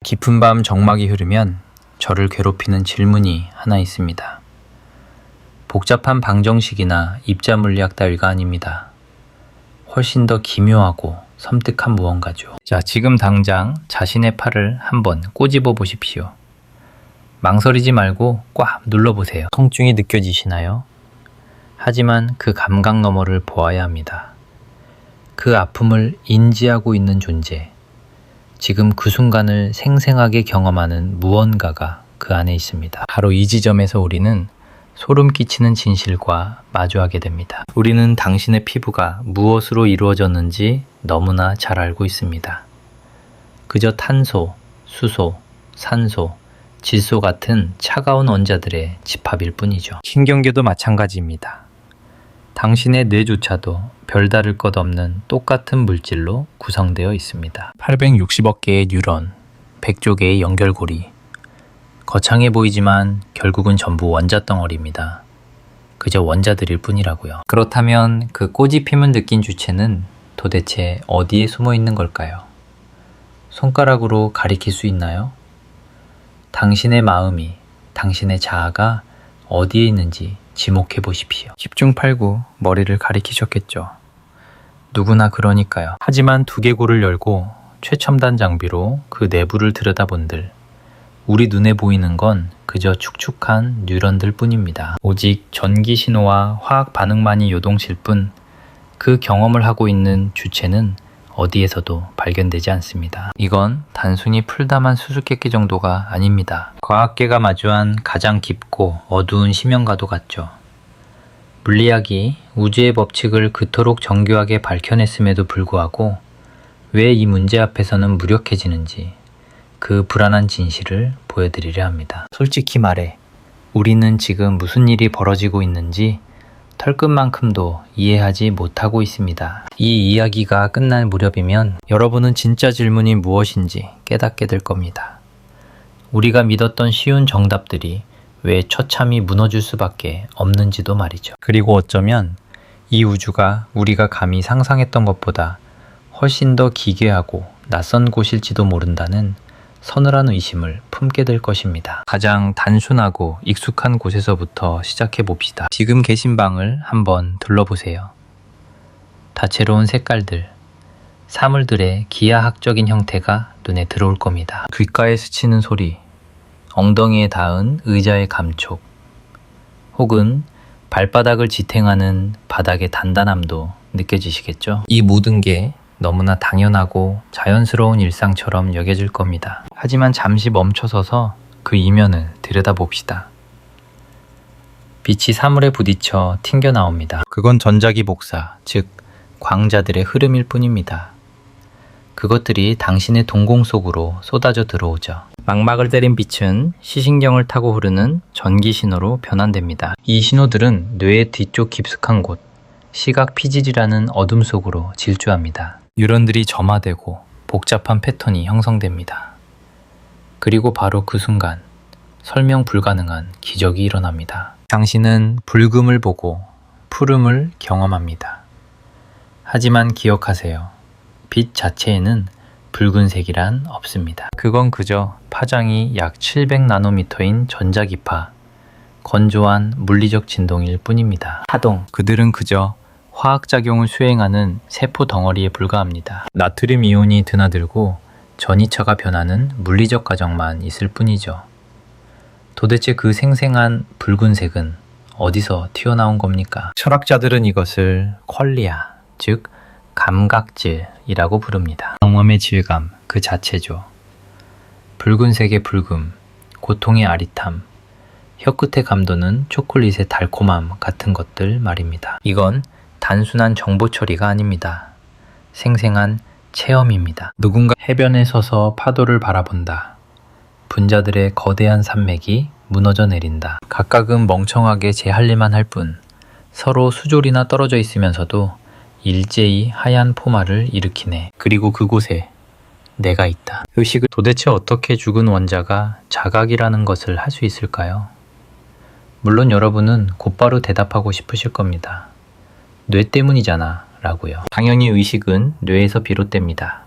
깊은 밤 정막이 흐르면 저를 괴롭히는 질문이 하나 있습니다. 복잡한 방정식이나 입자물리학 따위가 아닙니다. 훨씬 더 기묘하고 섬뜩한 무언가죠. 자, 지금 당장 자신의 팔을 한번 꼬집어 보십시오. 망설이지 말고 꽉 눌러보세요. 통증이 느껴지시나요? 하지만 그 감각 너머를 보아야 합니다. 그 아픔을 인지하고 있는 존재, 지금 그 순간을 생생하게 경험하는 무언가가 그 안에 있습니다. 바로 이 지점에서 우리는 소름 끼치는 진실과 마주하게 됩니다. 우리는 당신의 피부가 무엇으로 이루어졌는지 너무나 잘 알고 있습니다. 그저 탄소, 수소, 산소, 질소 같은 차가운 원자들의 집합일 뿐이죠. 신경계도 마찬가지입니다. 당신의 뇌조차도 별다를 것 없는 똑같은 물질로 구성되어 있습니다. 860억 개의 뉴런, 100조 개의 연결고리. 거창해 보이지만 결국은 전부 원자 덩어리입니다. 그저 원자들일 뿐이라고요. 그렇다면 그 꼬집힘을 느낀 주체는 도대체 어디에 숨어 있는 걸까요? 손가락으로 가리킬 수 있나요? 당신의 마음이, 당신의 자아가 어디에 있는지 지목해 보십시오. 10중 8구 머리를 가리키셨겠죠. 누구나 그러니까요. 하지만 두개골을 열고 최첨단 장비로 그 내부를 들여다본들 우리 눈에 보이는 건 그저 축축한 뉴런들 뿐입니다. 오직 전기 신호와 화학 반응만이 요동칠 뿐 그 경험을 하고 있는 주체는 어디에서도 발견되지 않습니다. 이건 단순히 풀담한 수수께끼 정도가 아닙니다. 과학계가 마주한 가장 깊고 어두운 심연과도 같죠. 물리학이 우주의 법칙을 그토록 정교하게 밝혀냈음에도 불구하고 왜 이 문제 앞에서는 무력해지는지 그 불안한 진실을 보여드리려 합니다. 솔직히 말해 우리는 지금 무슨 일이 벌어지고 있는지 털끝만큼도 이해하지 못하고 있습니다. 이 이야기가 끝날 무렵이면 여러분은 진짜 질문이 무엇인지 깨닫게 될 겁니다. 우리가 믿었던 쉬운 정답들이 왜 처참히 무너질 수밖에 없는지도 말이죠. 그리고 어쩌면 이 우주가 우리가 감히 상상했던 것보다 훨씬 더 기괴하고 낯선 곳일지도 모른다는 서늘한 의심을 품게 될 것입니다. 가장 단순하고 익숙한 곳에서부터 시작해 봅시다. 지금 계신 방을 한번 둘러보세요. 다채로운 색깔들, 사물들의 기하학적인 형태가 눈에 들어올 겁니다. 귓가에 스치는 소리, 엉덩이에 닿은 의자의 감촉, 혹은 발바닥을 지탱하는 바닥의 단단함도 느껴지시겠죠? 이 모든 게 너무나 당연하고 자연스러운 일상처럼 여겨질 겁니다. 하지만 잠시 멈춰서서 그 이면을 들여다봅시다. 빛이 사물에 부딪혀 튕겨 나옵니다. 그건 전자기 복사, 즉 광자들의 흐름일 뿐입니다. 그것들이 당신의 동공 속으로 쏟아져 들어오죠. 망막을 때린 빛은 시신경을 타고 흐르는 전기 신호로 변환됩니다. 이 신호들은 뇌의 뒤쪽 깊숙한 곳, 시각 피질이라는 어둠 속으로 질주합니다. 뉴런들이 점화되고 복잡한 패턴이 형성됩니다. 그리고 바로 그 순간 설명 불가능한 기적이 일어납니다. 당신은 붉음을 보고 푸름을 경험합니다. 하지만 기억하세요. 빛 자체에는 붉은색이란 없습니다. 그건 그저 파장이 약 700나노미터인 전자기파, 건조한 물리적 진동일 뿐입니다. 파동, 그들은 그저 화학작용을 수행하는 세포 덩어리에 불과합니다. 나트륨 이온이 드나들고 전이차가 변하는 물리적 과정만 있을 뿐이죠. 도대체 그 생생한 붉은색은 어디서 튀어나온 겁니까? 철학자들은 이것을 퀄리아, 즉 감각질이라고 부릅니다. 경험의 질감 그 자체죠. 붉은색의 붉음, 고통의 아릿함, 혀끝의 감도는 초콜릿의 달콤함 같은 것들 말입니다. 이건 단순한 정보 처리가 아닙니다. 생생한 체험입니다. 누군가 해변에 서서 파도를 바라본다. 분자들의 거대한 산맥이 무너져 내린다. 각각은 멍청하게 제 할 일만 할 뿐 서로 수졸이나 떨어져 있으면서도 일제히 하얀 포마를 일으키네. 그리고 그곳에 내가 있다. 의식은 도대체 어떻게 죽은 원자가 자각이라는 것을 할 수 있을까요? 물론 여러분은 곧바로 대답하고 싶으실 겁니다. 뇌 때문이잖아 라고요. 당연히 의식은 뇌에서 비롯됩니다.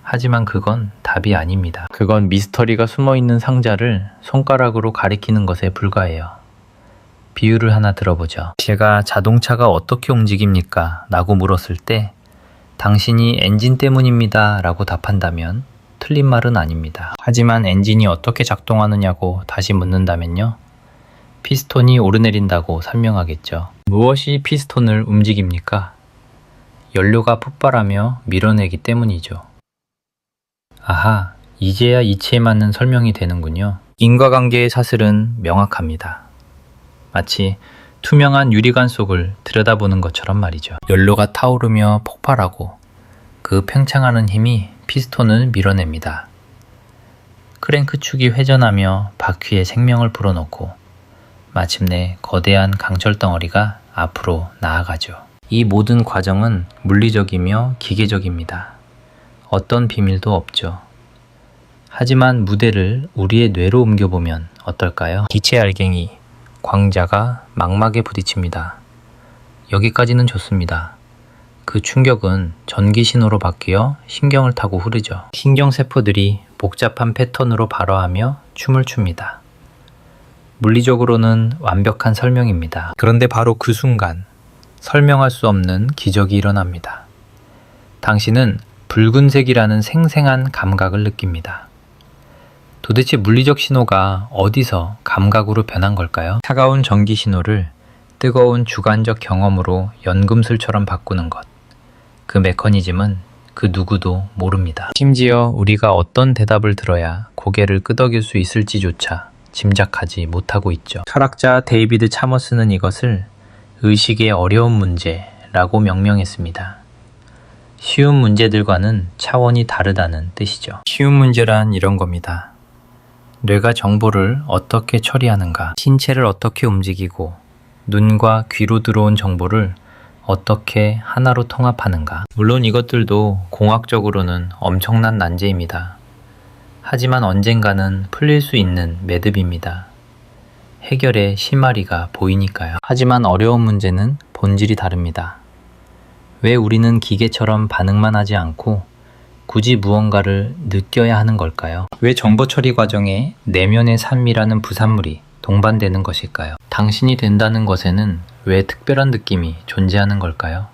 하지만 그건 답이 아닙니다. 그건 미스터리가 숨어있는 상자를 손가락으로 가리키는 것에 불과해요. 비유를 하나 들어보죠. 제가 자동차가 어떻게 움직입니까? 라고 물었을 때 당신이 엔진 때문입니다 라고 답한다면 틀린 말은 아닙니다. 하지만 엔진이 어떻게 작동하느냐고 다시 묻는다면요. 피스톤이 오르내린다고 설명하겠죠. 무엇이 피스톤을 움직입니까? 연료가 폭발하며 밀어내기 때문이죠. 아하, 이제야 이치에 맞는 설명이 되는군요. 인과관계의 사슬은 명확합니다. 마치 투명한 유리관 속을 들여다보는 것처럼 말이죠. 연료가 타오르며 폭발하고 그 팽창하는 힘이 피스톤을 밀어냅니다. 크랭크 축이 회전하며 바퀴에 생명을 불어넣고 마침내 거대한 강철 덩어리가 앞으로 나아가죠. 이 모든 과정은 물리적이며 기계적입니다. 어떤 비밀도 없죠. 하지만 무대를 우리의 뇌로 옮겨보면 어떨까요? 기체 알갱이, 광자가 망막에 부딪힙니다. 여기까지는 좋습니다. 그 충격은 전기 신호로 바뀌어 신경을 타고 흐르죠. 신경세포들이 복잡한 패턴으로 발화하며 춤을 춥니다. 물리적으로는 완벽한 설명입니다. 그런데 바로 그 순간 설명할 수 없는 기적이 일어납니다. 당신은 붉은색이라는 생생한 감각을 느낍니다. 도대체 물리적 신호가 어디서 감각으로 변한 걸까요? 차가운 전기 신호를 뜨거운 주관적 경험으로 연금술처럼 바꾸는 것. 그 메커니즘은 그 누구도 모릅니다. 심지어 우리가 어떤 대답을 들어야 고개를 끄덕일 수 있을지조차 짐작하지 못하고 있죠. 철학자 데이비드 차머스는 이것을 의식의 어려운 문제라고 명명했습니다. 쉬운 문제들과는 차원이 다르다는 뜻이죠. 쉬운 문제란 이런 겁니다. 뇌가 정보를 어떻게 처리하는가, 신체를 어떻게 움직이고 눈과 귀로 들어온 정보를 어떻게 하나로 통합하는가. 물론 이것들도 공학적으로는 엄청난 난제입니다. 하지만 언젠가는 풀릴 수 있는 매듭입니다. 해결의 실마리가 보이니까요. 하지만 어려운 문제는 본질이 다릅니다. 왜 우리는 기계처럼 반응만 하지 않고 굳이 무언가를 느껴야 하는 걸까요? 왜 정보 처리 과정에 내면의 삶이라는 부산물이 동반되는 것일까요? 당신이 된다는 것에는 왜 특별한 느낌이 존재하는 걸까요?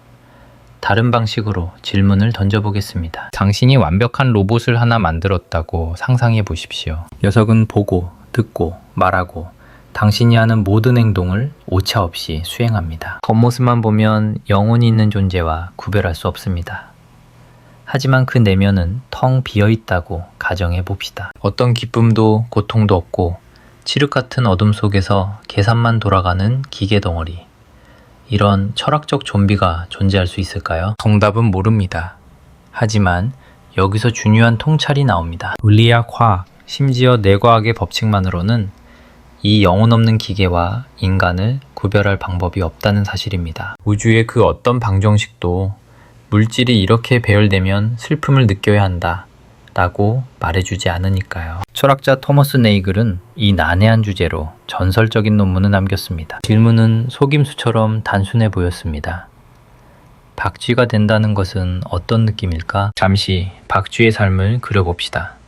다른 방식으로 질문을 던져보겠습니다. 당신이 완벽한 로봇을 하나 만들었다고 상상해 보십시오. 녀석은 보고, 듣고, 말하고 당신이 하는 모든 행동을 오차 없이 수행합니다. 겉모습만 보면 영혼이 있는 존재와 구별할 수 없습니다. 하지만 그 내면은 텅 비어있다고 가정해 봅시다. 어떤 기쁨도 고통도 없고 칠흑 같은 어둠 속에서 계산만 돌아가는 기계 덩어리. 이런 철학적 좀비가 존재할 수 있을까요? 정답은 모릅니다. 하지만 여기서 중요한 통찰이 나옵니다. 물리학, 화학, 심지어 뇌과학의 법칙만으로는 이 영혼 없는 기계와 인간을 구별할 방법이 없다는 사실입니다. 우주의 그 어떤 방정식도 물질이 이렇게 배열되면 슬픔을 느껴야 한다 라고 말해주지 않으니까요. 철학자 토머스 네이글은 이 난해한 주제로 전설적인 논문을 남겼습니다. 질문은 속임수처럼 단순해 보였습니다. 박쥐가 된다는 것은 어떤 느낌일까? 잠시 박쥐의 삶을 그려봅시다.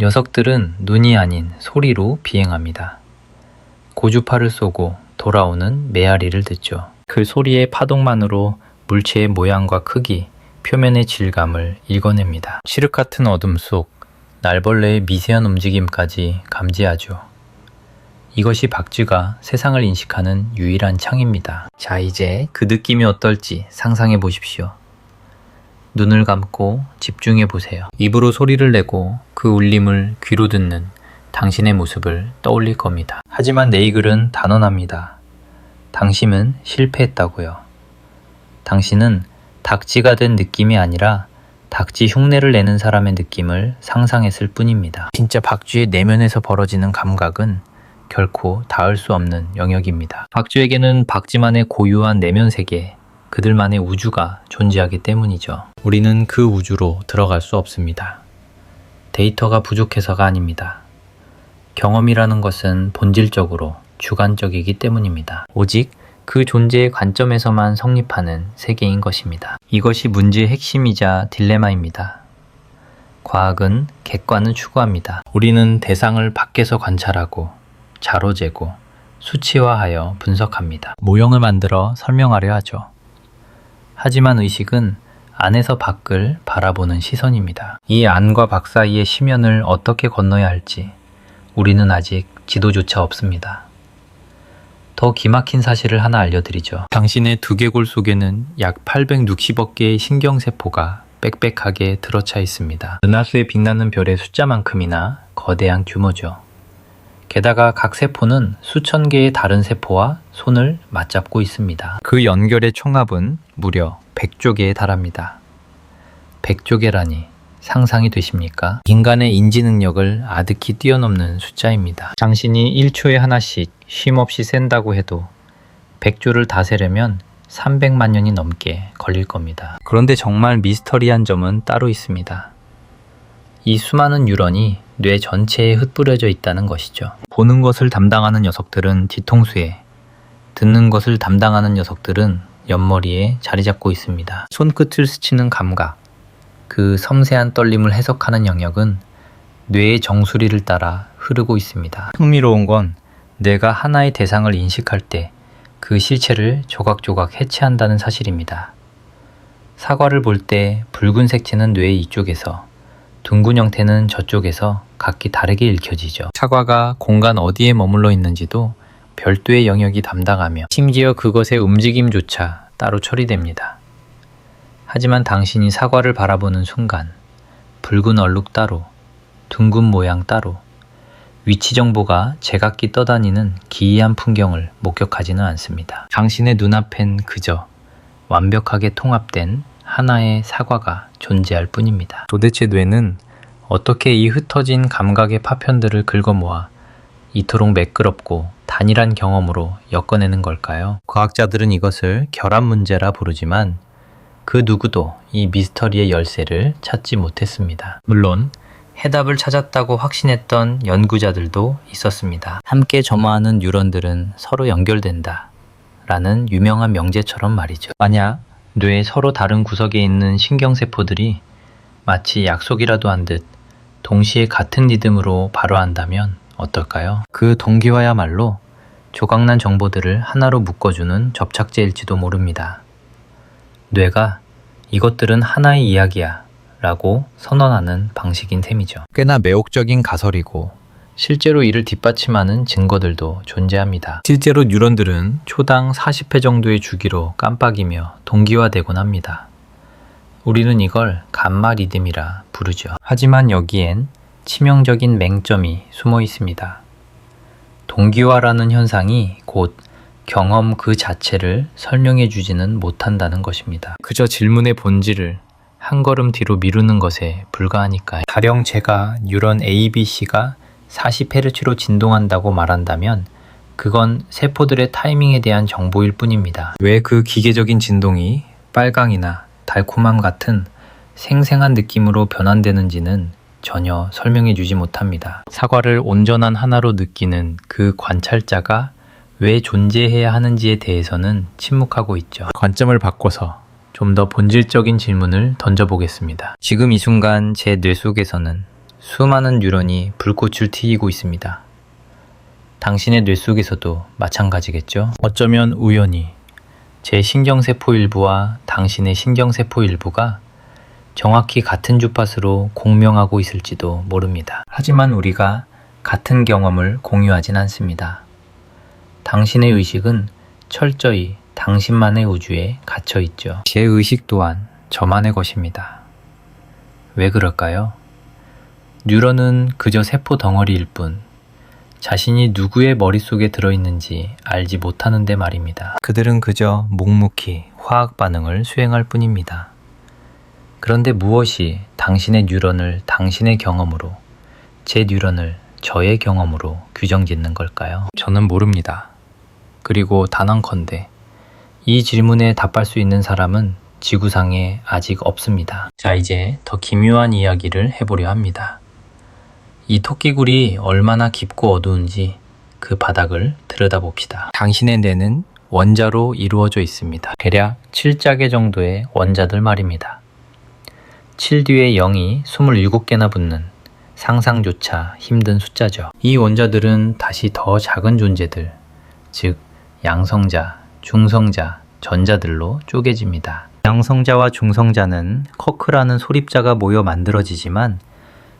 녀석들은 눈이 아닌 소리로 비행합니다. 고주파를 쏘고 돌아오는 메아리를 듣죠. 그 소리의 파동만으로 물체의 모양과 크기, 표면의 질감을 읽어냅니다. 칠흑 같은 어둠 속 날벌레의 미세한 움직임까지 감지하죠. 이것이 박쥐가 세상을 인식하는 유일한 창입니다. 자, 이제 그 느낌이 어떨지 상상해 보십시오. 눈을 감고 집중해 보세요. 입으로 소리를 내고 그 울림을 귀로 듣는 당신의 모습을 떠올릴 겁니다. 하지만 네이글은 단언합니다. 당신은 실패했다고요. 당신은 닭쥐가 된 느낌이 아니라 닭쥐 흉내를 내는 사람의 느낌을 상상했을 뿐입니다. 진짜 박쥐의 내면에서 벌어지는 감각은 결코 닿을 수 없는 영역입니다. 박쥐에게는 박쥐만의 고유한 내면 세계, 그들만의 우주가 존재하기 때문이죠. 우리는 그 우주로 들어갈 수 없습니다. 데이터가 부족해서가 아닙니다. 경험이라는 것은 본질적으로 주관적이기 때문입니다. 오직 그 존재의 관점에서만 성립하는 세계인 것입니다. 이것이 문제의 핵심이자 딜레마입니다. 과학은 객관을 추구합니다. 우리는 대상을 밖에서 관찰하고 자로 재고 수치화하여 분석합니다. 모형을 만들어 설명하려 하죠. 하지만 의식은 안에서 밖을 바라보는 시선입니다. 이 안과 밖 사이의 심연을 어떻게 건너야 할지 우리는 아직 지도조차 없습니다. 더 기막힌 사실을 하나 알려드리죠. 당신의 두개골 속에는 약 860억 개의 신경세포가 빽빽하게 들어차 있습니다. 은하수에 빛나는 별의 숫자만큼이나 거대한 규모죠. 게다가 각 세포는 수천 개의 다른 세포와 손을 맞잡고 있습니다. 그 연결의 총합은 무려 100조 개에 달합니다. 100조 개라니 상상이 되십니까? 인간의 인지 능력을 아득히 뛰어넘는 숫자입니다. 당신이 1초에 하나씩 쉼없이 샌다고 해도 100조를 다 세려면 300만 년이 넘게 걸릴 겁니다. 그런데 정말 미스터리한 점은 따로 있습니다. 이 수많은 뉴런이 뇌 전체에 흩뿌려져 있다는 것이죠. 보는 것을 담당하는 녀석들은 뒤통수에, 듣는 것을 담당하는 녀석들은 옆머리에 자리 잡고 있습니다. 손끝을 스치는 감각, 그 섬세한 떨림을 해석하는 영역은 뇌의 정수리를 따라 흐르고 있습니다. 흥미로운 건 뇌가 하나의 대상을 인식할 때 그 실체를 조각조각 해체한다는 사실입니다. 사과를 볼 때 붉은 색채는 뇌의 이쪽에서, 둥근 형태는 저쪽에서 각기 다르게 읽혀지죠. 사과가 공간 어디에 머물러 있는지도 별도의 영역이 담당하며 심지어 그것의 움직임조차 따로 처리됩니다. 하지만 당신이 사과를 바라보는 순간 붉은 얼룩 따로, 둥근 모양 따로, 위치 정보가 제각기 떠다니는 기이한 풍경을 목격하지는 않습니다. 당신의 눈앞엔 그저 완벽하게 통합된 하나의 사과가 존재할 뿐입니다. 도대체 뇌는 어떻게 이 흩어진 감각의 파편들을 긁어모아 이토록 매끄럽고 단일한 경험으로 엮어내는 걸까요? 과학자들은 이것을 결합 문제라 부르지만 그 누구도 이 미스터리의 열쇠를 찾지 못했습니다. 물론 해답을 찾았다고 확신했던 연구자들도 있었습니다. 함께 점화하는 뉴런들은 서로 연결된다 라는 유명한 명제처럼 말이죠. 만약 뇌의 서로 다른 구석에 있는 신경세포들이 마치 약속이라도 한 듯 동시에 같은 리듬으로 발화한다면 어떨까요? 그 동기화야말로 조각난 정보들을 하나로 묶어주는 접착제일지도 모릅니다. 뇌가 이것들은 하나의 이야기야 라고 선언하는 방식인 셈이죠. 꽤나 매혹적인 가설이고 실제로 이를 뒷받침하는 증거들도 존재합니다. 실제로 뉴런들은 초당 40회 정도의 주기로 깜빡이며 동기화되곤 합니다. 우리는 이걸 감마 리듬이라 부르죠. 하지만 여기엔 치명적인 맹점이 숨어 있습니다. 동기화라는 현상이 곧 경험 그 자체를 설명해 주지는 못한다는 것입니다. 그저 질문의 본질을 한 걸음 뒤로 미루는 것에 불과하니까요. 가령 제가 뉴런 ABC가 40Hz로 진동한다고 말한다면 그건 세포들의 타이밍에 대한 정보일 뿐입니다. 왜 그 기계적인 진동이 빨강이나 달콤함 같은 생생한 느낌으로 변환되는지는 전혀 설명해 주지 못합니다. 사과를 온전한 하나로 느끼는 그 관찰자가 왜 존재해야 하는지에 대해서는 침묵하고 있죠. 관점을 바꿔서 좀 더 본질적인 질문을 던져보겠습니다. 지금 이 순간 제 뇌 속에서는 수많은 뉴런이 불꽃을 튀기고 있습니다. 당신의 뇌 속에서도 마찬가지겠죠? 어쩌면 우연히 제 신경세포 일부와 당신의 신경세포 일부가 정확히 같은 주파수로 공명하고 있을지도 모릅니다. 하지만 우리가 같은 경험을 공유하진 않습니다. 당신의 의식은 철저히 당신만의 우주에 갇혀 있죠. 제 의식 또한 저만의 것입니다. 왜 그럴까요? 뉴런은 그저 세포 덩어리일 뿐 자신이 누구의 머릿속에 들어있는지 알지 못하는데 말입니다. 그들은 그저 묵묵히 화학 반응을 수행할 뿐입니다. 그런데 무엇이 당신의 뉴런을 당신의 경험으로, 제 뉴런을 저의 경험으로 규정짓는 걸까요? 저는 모릅니다. 그리고 단언컨대 이 질문에 답할 수 있는 사람은 지구상에 아직 없습니다. 자, 이제 더 기묘한 이야기를 해보려 합니다. 이 토끼굴이 얼마나 깊고 어두운지 그 바닥을 들여다봅시다. 당신의 뇌는 원자로 이루어져 있습니다. 대략 7자개 정도의 원자들 말입니다. 7 뒤에 0이 27개나 붙는 상상조차 힘든 숫자죠. 이 원자들은 다시 더 작은 존재들, 즉 양성자, 중성자, 전자들로 쪼개집니다. 양성자와 중성자는 커크라는 소립자가 모여 만들어지지만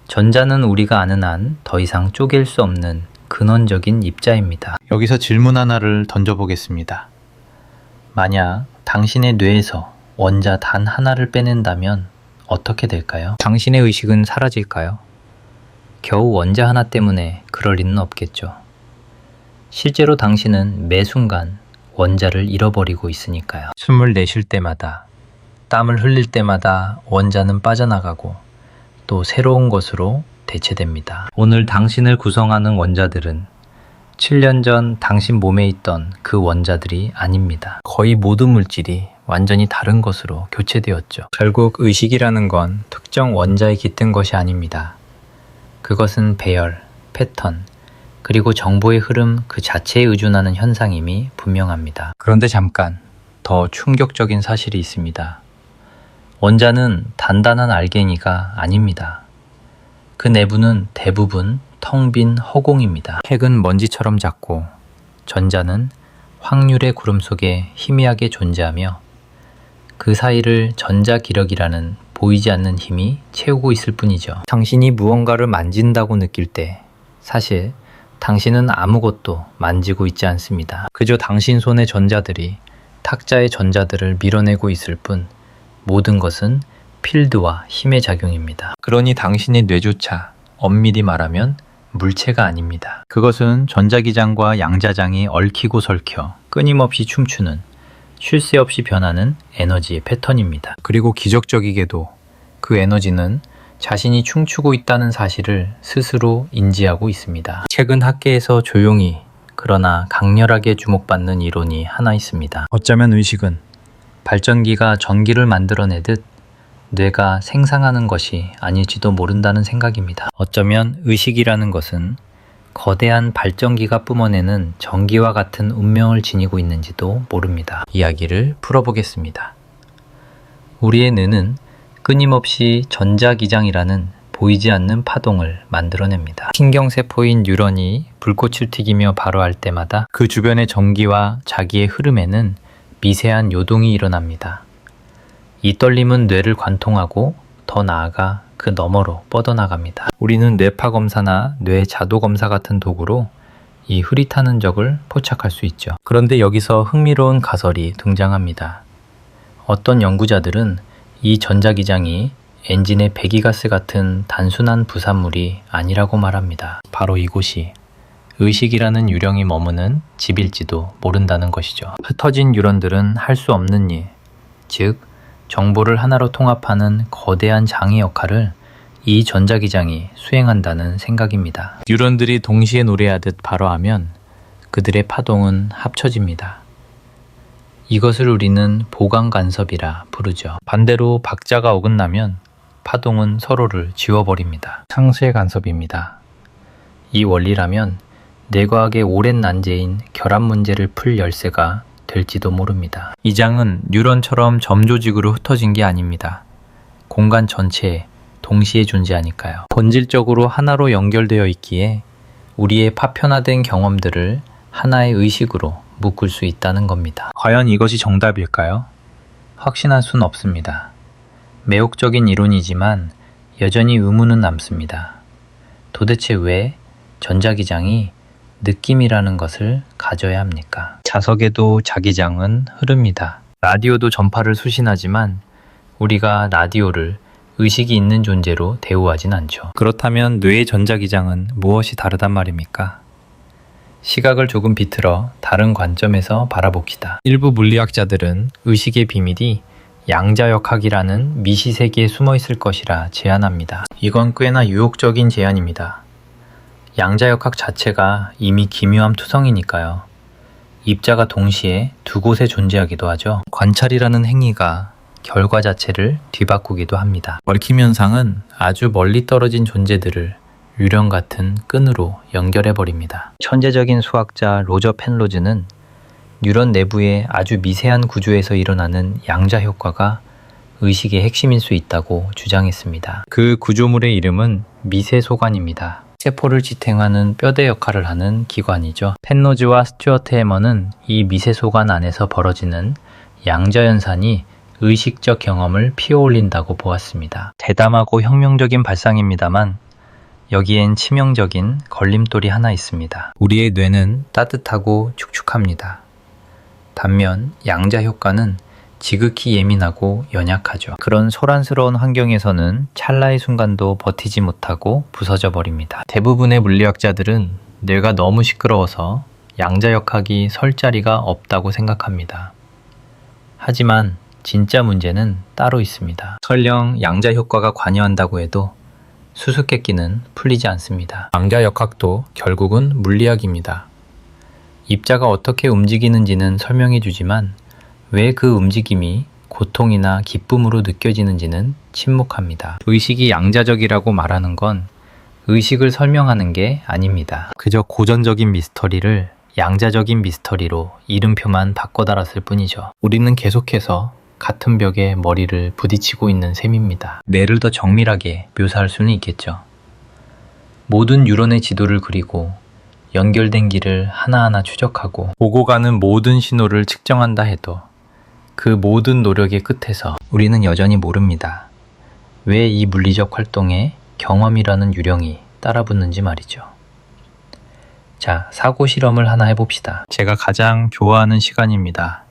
전자는 우리가 아는 한 더 이상 쪼갤 수 없는 근원적인 입자입니다. 여기서 질문 하나를 던져보겠습니다. 만약 당신의 뇌에서 원자 단 하나를 빼낸다면 어떻게 될까요? 당신의 의식은 사라질까요? 겨우 원자 하나 때문에 그럴 리는 없겠죠. 실제로 당신은 매 순간 원자를 잃어버리고 있으니까요. 숨을 내쉴 때마다, 땀을 흘릴 때마다 원자는 빠져나가고 또 새로운 것으로 대체됩니다. 오늘 당신을 구성하는 원자들은 7년 전 당신 몸에 있던 그 원자들이 아닙니다. 거의 모든 물질이 완전히 다른 것으로 교체되었죠. 결국 의식이라는 건 특정 원자에 깃든 것이 아닙니다. 그것은 배열, 패턴, 그리고 정보의 흐름 그 자체에 의존하는 현상임이 분명합니다. 그런데 잠깐 더 충격적인 사실이 있습니다. 원자는 단단한 알갱이가 아닙니다. 그 내부는 대부분 텅 빈 허공입니다. 핵은 먼지처럼 작고 전자는 확률의 구름 속에 희미하게 존재하며 그 사이를 전자기력이라는 보이지 않는 힘이 채우고 있을 뿐이죠. 당신이 무언가를 만진다고 느낄 때 사실 당신은 아무것도 만지고 있지 않습니다. 그저 당신 손의 전자들이 탁자의 전자들을 밀어내고 있을 뿐 모든 것은 필드와 힘의 작용입니다. 그러니 당신의 뇌조차 엄밀히 말하면 물체가 아닙니다. 그것은 전자기장과 양자장이 얽히고 설켜 끊임없이 춤추는 쉴 새 없이 변하는 에너지의 패턴입니다. 그리고 기적적이게도 그 에너지는 자신이 춤추고 있다는 사실을 스스로 인지하고 있습니다. 최근 학계에서 조용히 그러나 강렬하게 주목받는 이론이 하나 있습니다. 어쩌면 의식은 발전기가 전기를 만들어내듯 뇌가 생산하는 것이 아닐지도 모른다는 생각입니다. 어쩌면 의식이라는 것은 거대한 발전기가 뿜어내는 전기와 같은 운명을 지니고 있는지도 모릅니다. 이야기를 풀어보겠습니다. 우리의 뇌는 끊임없이 전자기장이라는 보이지 않는 파동을 만들어냅니다. 신경세포인 뉴런이 불꽃을 튀기며 발화할 때마다 그 주변의 전기와 자기의 흐름에는 미세한 요동이 일어납니다. 이 떨림은 뇌를 관통하고 더 나아가 그 너머로 뻗어나갑니다. 우리는 뇌파 검사나 뇌 자도 검사 같은 도구로 이 흐릿한 적을 포착할 수 있죠. 그런데 여기서 흥미로운 가설이 등장합니다. 어떤 연구자들은 이 전자기장이 엔진의 배기가스 같은 단순한 부산물이 아니라고 말합니다. 바로 이곳이 의식이라는 유령이 머무는 집일지도 모른다는 것이죠. 흩어진 뉴런들은 할 수 없는 일, 즉 정보를 하나로 통합하는 거대한 장의 역할을 이 전자기장이 수행한다는 생각입니다. 뉴런들이 동시에 노래하듯 발화하면 그들의 파동은 합쳐집니다. 이것을 우리는 보강 간섭이라 부르죠. 반대로 박자가 어긋나면 파동은 서로를 지워버립니다. 상쇄 간섭입니다. 이 원리라면 뇌과학의 오랜 난제인 결합 문제를 풀 열쇠가 될지도 모릅니다. 이 장은 뉴런처럼 점조직으로 흩어진 게 아닙니다. 공간 전체에 동시에 존재하니까요. 본질적으로 하나로 연결되어 있기에 우리의 파편화된 경험들을 하나의 의식으로 묶을 수 있다는 겁니다. 과연 이것이 정답일까요? 확신할 수는 없습니다. 매혹적인 이론이지만 여전히 의문은 남습니다. 도대체 왜 전자기장이 느낌이라는 것을 가져야 합니까? 자석에도 자기장은 흐릅니다. 라디오도 전파를 수신하지만 우리가 라디오를 의식이 있는 존재로 대우하진 않죠. 그렇다면 뇌의 전자기장은 무엇이 다르단 말입니까? 시각을 조금 비틀어 다른 관점에서 바라봅시다. 일부 물리학자들은 의식의 비밀이 양자역학이라는 미시세계에 숨어 있을 것이라 제안합니다. 이건 꽤나 유혹적인 제안입니다. 양자역학 자체가 이미 기묘함 투성이니까요. 입자가 동시에 두 곳에 존재하기도 하죠. 관찰이라는 행위가 결과 자체를 뒤바꾸기도 합니다. 얽힘 현상은 아주 멀리 떨어진 존재들을 유령 같은 끈으로 연결해버립니다. 천재적인 수학자 로저 펜로즈는 뉴런 내부의 아주 미세한 구조에서 일어나는 양자 효과가 의식의 핵심일 수 있다고 주장했습니다. 그 구조물의 이름은 미세소관입니다. 세포를 지탱하는 뼈대 역할을 하는 기관이죠. 펜로즈와 스튜어트 해머는 이 미세소관 안에서 벌어지는 양자연산이 의식적 경험을 피어올린다고 보았습니다. 대담하고 혁명적인 발상입니다만 여기엔 치명적인 걸림돌이 하나 있습니다. 우리의 뇌는 따뜻하고 축축합니다. 반면 양자 효과는 지극히 예민하고 연약하죠. 그런 소란스러운 환경에서는 찰나의 순간도 버티지 못하고 부서져 버립니다. 대부분의 물리학자들은 뇌가 너무 시끄러워서 양자역학이 설 자리가 없다고 생각합니다. 하지만 진짜 문제는 따로 있습니다. 설령 양자 효과가 관여한다고 해도 수수께끼는 풀리지 않습니다. 양자역학도 결국은 물리학입니다. 입자가 어떻게 움직이는지는 설명해 주지만 왜 그 움직임이 고통이나 기쁨으로 느껴지는지는 침묵합니다. 의식이 양자적이라고 말하는 건 의식을 설명하는 게 아닙니다. 그저 고전적인 미스터리를 양자적인 미스터리로 이름표만 바꿔 달았을 뿐이죠. 우리는 계속해서 같은 벽에 머리를 부딪히고 있는 셈입니다. 뇌를 더 정밀하게 묘사할 수는 있겠죠. 모든 뉴런의 지도를 그리고 연결된 길을 하나하나 추적하고 오고 가는 모든 신호를 측정한다 해도 그 모든 노력의 끝에서 우리는 여전히 모릅니다. 왜 이 물리적 활동에 경험이라는 유령이 따라붙는지 말이죠. 자, 사고 실험을 하나 해봅시다. 제가 가장 좋아하는 시간입니다.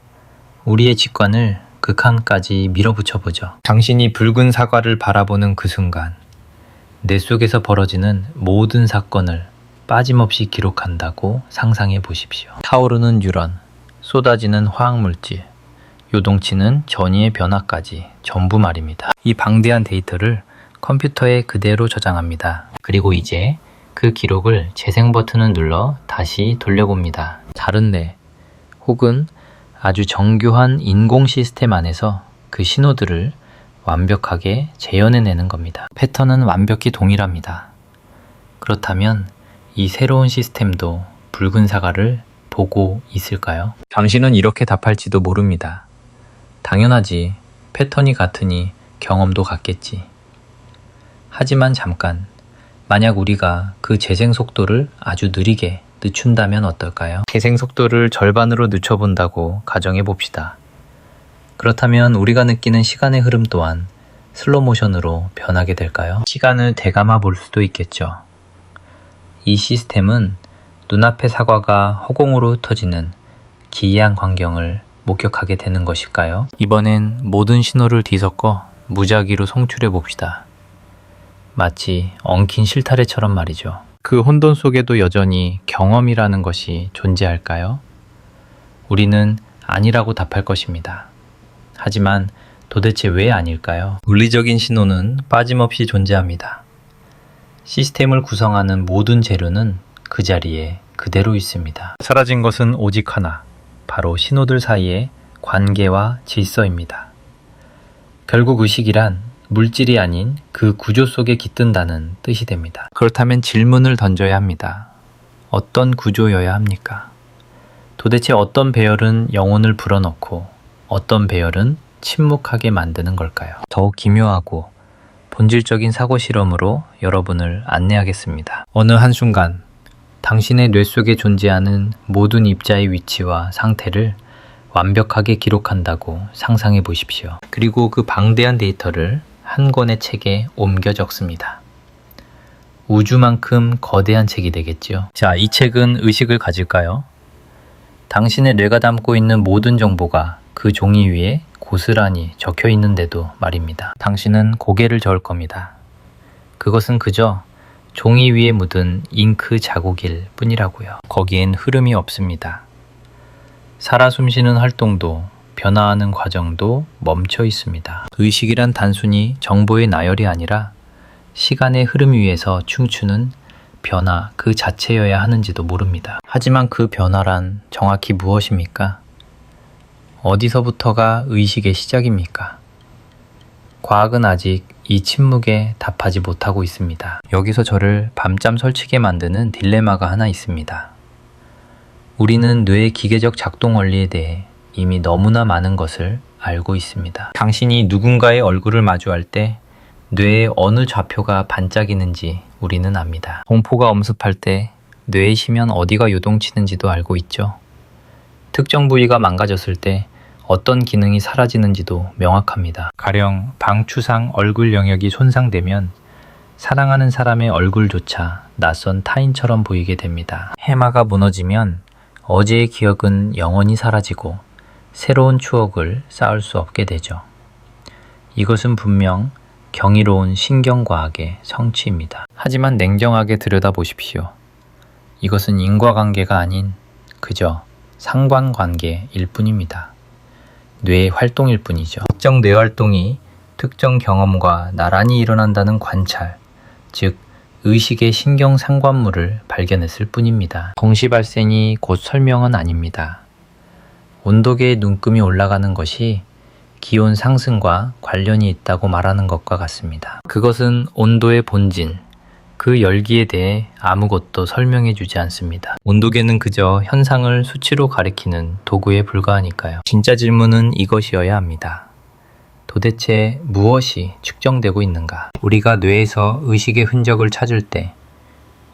우리의 직관을 극한까지 밀어붙여보죠. 당신이 붉은 사과를 바라보는 그 순간 뇌 속에서 벌어지는 모든 사건을 빠짐없이 기록한다고 상상해 보십시오. 타오르는 뉴런, 쏟아지는 화학물질, 요동치는 전이의 변화까지 전부 말입니다. 이 방대한 데이터를 컴퓨터에 그대로 저장합니다. 그리고 이제 그 기록을 재생 버튼을 눌러 다시 돌려봅니다. 다른 뇌 혹은 아주 정교한 인공 시스템 안에서 그 신호들을 완벽하게 재현해내는 겁니다. 패턴은 완벽히 동일합니다. 그렇다면 이 새로운 시스템도 붉은 사과를 보고 있을까요? 당신은 이렇게 답할지도 모릅니다. 당연하지. 패턴이 같으니 경험도 같겠지. 하지만 잠깐, 만약 우리가 그 재생 속도를 아주 느리게 늦춘다면 어떨까요? 재생 속도를 절반으로 늦춰본다고 가정해 봅시다. 그렇다면 우리가 느끼는 시간의 흐름 또한 슬로우 모션으로 변하게 될까요? 시간을 되감아 볼 수도 있겠죠. 이 시스템은 눈앞의 사과가 허공으로 흩어지는 기이한 광경을 목격하게 되는 것일까요? 이번엔 모든 신호를 뒤섞어 무작위로 송출해 봅시다. 마치 엉킨 실타래처럼 말이죠. 그 혼돈 속에도 여전히 경험이라는 것이 존재할까요? 우리는 아니라고 답할 것입니다. 하지만 도대체 왜 아닐까요? 물리적인 신호는 빠짐없이 존재합니다. 시스템을 구성하는 모든 재료는 그 자리에 그대로 있습니다. 사라진 것은 오직 하나, 바로 신호들 사이의 관계와 질서입니다. 결국 의식이란 물질이 아닌 그 구조 속에 깃든다는 뜻이 됩니다. 그렇다면 질문을 던져야 합니다. 어떤 구조여야 합니까? 도대체 어떤 배열은 영혼을 불어넣고 어떤 배열은 침묵하게 만드는 걸까요? 더욱 기묘하고 본질적인 사고 실험으로 여러분을 안내하겠습니다. 어느 한순간 당신의 뇌 속에 존재하는 모든 입자의 위치와 상태를 완벽하게 기록한다고 상상해 보십시오. 그리고 그 방대한 데이터를 한 권의 책에 옮겨 적습니다. 우주만큼 거대한 책이 되겠죠. 자, 이 책은 의식을 가질까요? 당신의 뇌가 담고 있는 모든 정보가 그 종이 위에 고스란히 적혀 있는데도 말입니다. 당신은 고개를 저을 겁니다. 그것은 그저 종이 위에 묻은 잉크 자국일 뿐이라고요. 거기엔 흐름이 없습니다. 살아 숨쉬는 활동도 변화하는 과정도 멈춰 있습니다. 의식이란 단순히 정보의 나열이 아니라 시간의 흐름 위에서 춤추는 변화 그 자체여야 하는지도 모릅니다. 하지만 그 변화란 정확히 무엇입니까? 어디서부터가 의식의 시작입니까? 과학은 아직 이 침묵에 답하지 못하고 있습니다. 여기서 저를 밤잠 설치게 만드는 딜레마가 하나 있습니다. 우리는 뇌의 기계적 작동 원리에 대해 이미 너무나 많은 것을 알고 있습니다. 당신이 누군가의 얼굴을 마주할 때 뇌의 어느 좌표가 반짝이는지 우리는 압니다. 공포가 엄습할 때 뇌의 심연 어디가 요동치는지도 알고 있죠. 특정 부위가 망가졌을 때 어떤 기능이 사라지는지도 명확합니다. 가령 방추상 얼굴 영역이 손상되면 사랑하는 사람의 얼굴조차 낯선 타인처럼 보이게 됩니다. 해마가 무너지면 어제의 기억은 영원히 사라지고 새로운 추억을 쌓을 수 없게 되죠. 이것은 분명 경이로운 신경과학의 성취입니다. 하지만 냉정하게 들여다보십시오. 이것은 인과관계가 아닌 그저 상관관계일 뿐입니다. 뇌의 활동일 뿐이죠. 특정 뇌활동이 특정 경험과 나란히 일어난다는 관찰, 즉 의식의 신경 상관물을 발견했을 뿐입니다. 동시 발생이 곧 설명은 아닙니다. 온도계의 눈금이 올라가는 것이 기온 상승과 관련이 있다고 말하는 것과 같습니다. 그것은 온도의 본질, 그 열기에 대해 아무것도 설명해 주지 않습니다. 온도계는 그저 현상을 수치로 가리키는 도구에 불과하니까요. 진짜 질문은 이것이어야 합니다. 도대체 무엇이 측정되고 있는가? 우리가 뇌에서 의식의 흔적을 찾을 때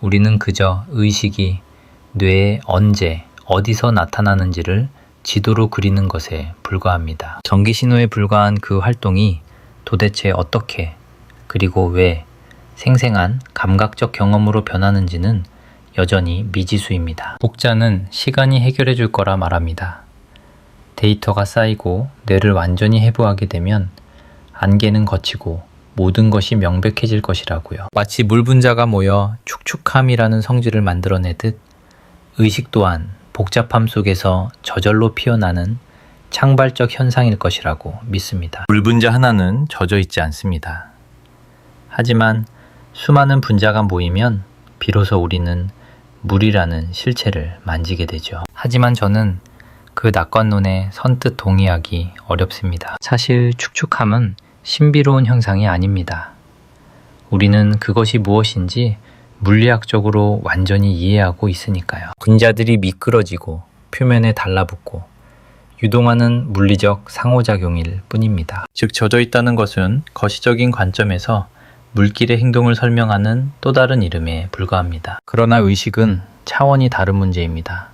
우리는 그저 의식이 뇌에 언제, 어디서 나타나는지를 지도로 그리는 것에 불과합니다. 전기신호에 불과한 그 활동이 도대체 어떻게, 그리고 왜 생생한 감각적 경험으로 변하는지는 여전히 미지수입니다. 복자는 시간이 해결해 줄 거라 말합니다. 데이터가 쌓이고 뇌를 완전히 해부하게 되면 안개는 걷히고 모든 것이 명백해질 것이라고요. 마치 물 분자가 모여 축축함이라는 성질을 만들어내듯 의식 또한 복잡함 속에서 저절로 피어나는 창발적 현상일 것이라고 믿습니다. 물 분자 하나는 젖어 있지 않습니다. 하지만 수많은 분자가 모이면 비로소 우리는 물이라는 실체를 만지게 되죠. 하지만 저는 그 낙관론에 선뜻 동의하기 어렵습니다. 사실 축축함은 신비로운 현상이 아닙니다. 우리는 그것이 무엇인지 물리학적으로 완전히 이해하고 있으니까요. 분자들이 미끄러지고 표면에 달라붙고 유동하는 물리적 상호작용일 뿐입니다. 즉 젖어 있다는 것은 거시적인 관점에서 물길의 행동을 설명하는 또 다른 이름에 불과합니다. 그러나 의식은 차원이 다른 문제입니다.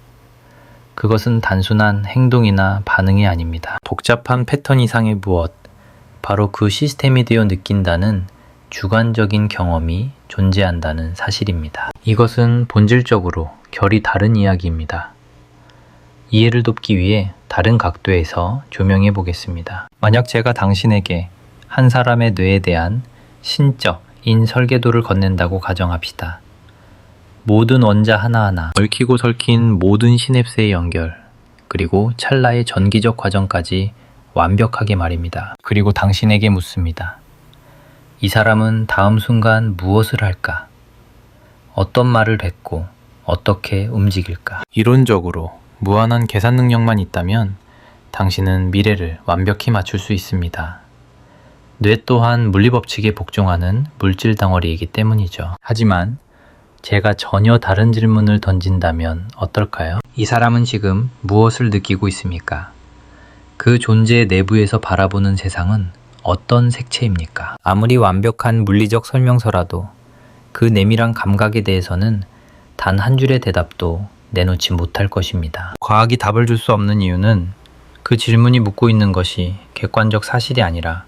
그것은 단순한 행동이나 반응이 아닙니다. 복잡한 패턴 이상의 무엇, 바로 그 시스템이 되어 느낀다는 주관적인 경험이 존재한다는 사실입니다. 이것은 본질적으로 결이 다른 이야기입니다. 이해를 돕기 위해 다른 각도에서 조명해 보겠습니다. 만약 제가 당신에게 한 사람의 뇌에 대한 신적인 설계도를 건넨다고 가정합시다. 모든 원자 하나하나, 얽히고 설킨 모든 시냅스의 연결, 그리고 찰나의 전기적 과정까지 완벽하게 말입니다. 그리고 당신에게 묻습니다. 이 사람은 다음 순간 무엇을 할까? 어떤 말을 뱉고 어떻게 움직일까? 이론적으로 무한한 계산 능력만 있다면 당신은 미래를 완벽히 맞출 수 있습니다. 뇌 또한 물리법칙에 복종하는 물질 덩어리이기 때문이죠. 하지만 제가 전혀 다른 질문을 던진다면 어떨까요? 이 사람은 지금 무엇을 느끼고 있습니까? 그 존재의 내부에서 바라보는 세상은 어떤 색채입니까? 아무리 완벽한 물리적 설명서라도 그 내밀한 감각에 대해서는 단 한 줄의 대답도 내놓지 못할 것입니다. 과학이 답을 줄 수 없는 이유는 그 질문이 묻고 있는 것이 객관적 사실이 아니라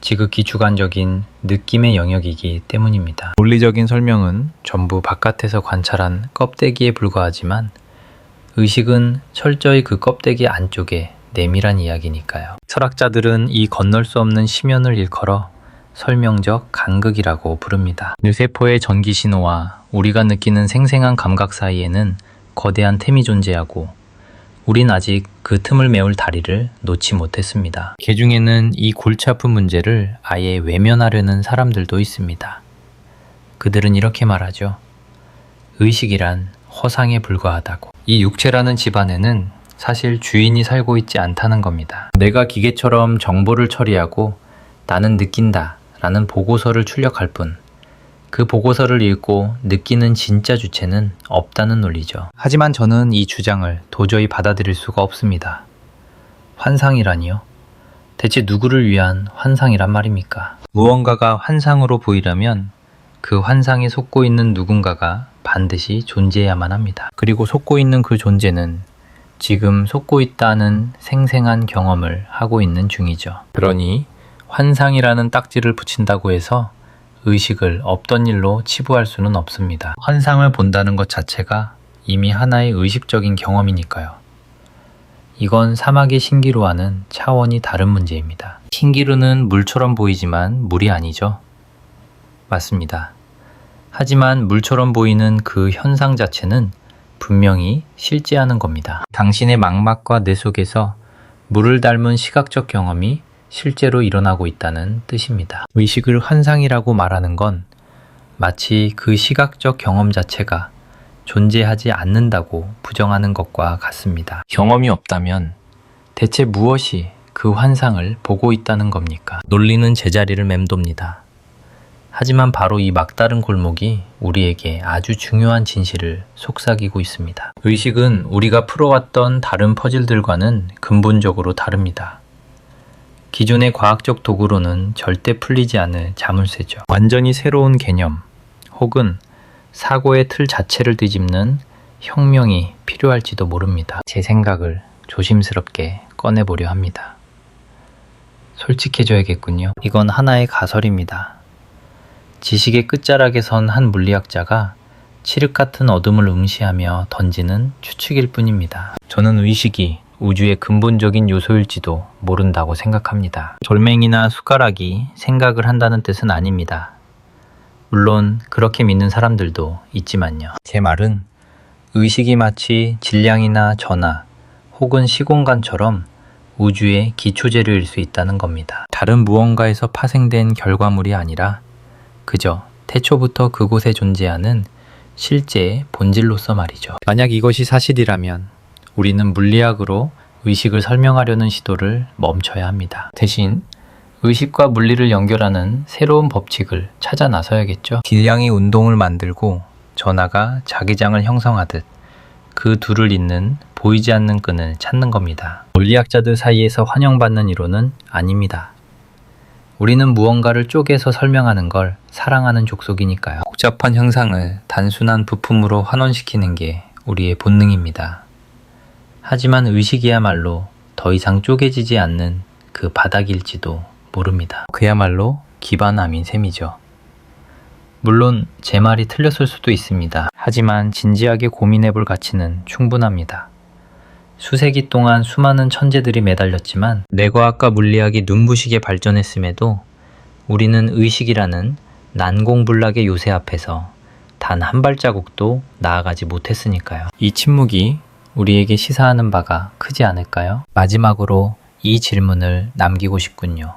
지극히 주관적인 느낌의 영역이기 때문입니다. 논리적인 설명은 전부 바깥에서 관찰한 껍데기에 불과하지만 의식은 철저히 그 껍데기 안쪽에 내밀한 이야기니까요. 철학자들은 이 건널 수 없는 심연을 일컬어 설명적 간극이라고 부릅니다. 뇌세포의 전기 신호와 우리가 느끼는 생생한 감각 사이에는 거대한 틈이 존재하고 우린 아직 그 틈을 메울 다리를 놓지 못했습니다. 그 중에는 이 골치 아픈 문제를 아예 외면하려는 사람들도 있습니다. 그들은 이렇게 말하죠. 의식이란 허상에 불과하다고. 이 육체라는 집안에는 사실 주인이 살고 있지 않다는 겁니다. 내가 기계처럼 정보를 처리하고 나는 느낀다 라는 보고서를 출력할 뿐 그 보고서를 읽고 느끼는 진짜 주체는 없다는 논리죠. 하지만 저는 이 주장을 도저히 받아들일 수가 없습니다. 환상이라니요? 대체 누구를 위한 환상이란 말입니까? 무언가가 환상으로 보이려면 그 환상에 속고 있는 누군가가 반드시 존재해야만 합니다. 그리고 속고 있는 그 존재는 지금 속고 있다는 생생한 경험을 하고 있는 중이죠. 그러니 환상이라는 딱지를 붙인다고 해서 의식을 없던 일로 치부할 수는 없습니다. 환상을 본다는 것 자체가 이미 하나의 의식적인 경험이니까요. 이건 사막의 신기루와는 차원이 다른 문제입니다. 신기루는 물처럼 보이지만 물이 아니죠. 맞습니다. 하지만 물처럼 보이는 그 현상 자체는 분명히 실제하는 겁니다. 당신의 망막과 뇌 속에서 물을 닮은 시각적 경험이 실제로 일어나고 있다는 뜻입니다. 의식을 환상이라고 말하는 건 마치 그 시각적 경험 자체가 존재하지 않는다고 부정하는 것과 같습니다. 경험이 없다면 대체 무엇이 그 환상을 보고 있다는 겁니까? 논리는 제자리를 맴돕니다. 하지만 바로 이 막다른 골목이 우리에게 아주 중요한 진실을 속삭이고 있습니다. 의식은 우리가 풀어왔던 다른 퍼즐들과는 근본적으로 다릅니다. 기존의 과학적 도구로는 절대 풀리지 않을 자물쇠죠. 완전히 새로운 개념 혹은 사고의 틀 자체를 뒤집는 혁명이 필요할지도 모릅니다. 제 생각을 조심스럽게 꺼내보려 합니다. 솔직해져야겠군요. 이건 하나의 가설입니다. 지식의 끝자락에 선 한 물리학자가 칠흑 같은 어둠을 응시하며 던지는 추측일 뿐입니다. 저는 의식이 우주의 근본적인 요소일지도 모른다고 생각합니다. 돌멩이나 숟가락이 생각을 한다는 뜻은 아닙니다. 물론 그렇게 믿는 사람들도 있지만요. 제 말은 의식이 마치 질량이나 전하 혹은 시공간처럼 우주의 기초재료일 수 있다는 겁니다. 다른 무언가에서 파생된 결과물이 아니라 그저 태초부터 그곳에 존재하는 실제의 본질로서 말이죠. 만약 이것이 사실이라면 우리는 물리학으로 의식을 설명하려는 시도를 멈춰야 합니다. 대신 의식과 물리를 연결하는 새로운 법칙을 찾아 나서야겠죠. 질량이 운동을 만들고 전하가 자기장을 형성하듯 그 둘을 잇는 보이지 않는 끈을 찾는 겁니다. 물리학자들 사이에서 환영받는 이론은 아닙니다. 우리는 무언가를 쪼개서 설명하는 걸 사랑하는 족속이니까요. 복잡한 형상을 단순한 부품으로 환원시키는 게 우리의 본능입니다. 하지만 의식이야말로 더 이상 쪼개지지 않는 그 바닥일지도 모릅니다. 그야말로 기반암인 셈이죠. 물론 제 말이 틀렸을 수도 있습니다. 하지만 진지하게 고민해볼 가치는 충분합니다. 수세기 동안 수많은 천재들이 매달렸지만 뇌과학과 물리학이 눈부시게 발전했음에도 우리는 의식이라는 난공불락의 요새 앞에서 단 한 발자국도 나아가지 못했으니까요. 이 침묵이 우리에게 시사하는 바가 크지 않을까요? 마지막으로 이 질문을 남기고 싶군요.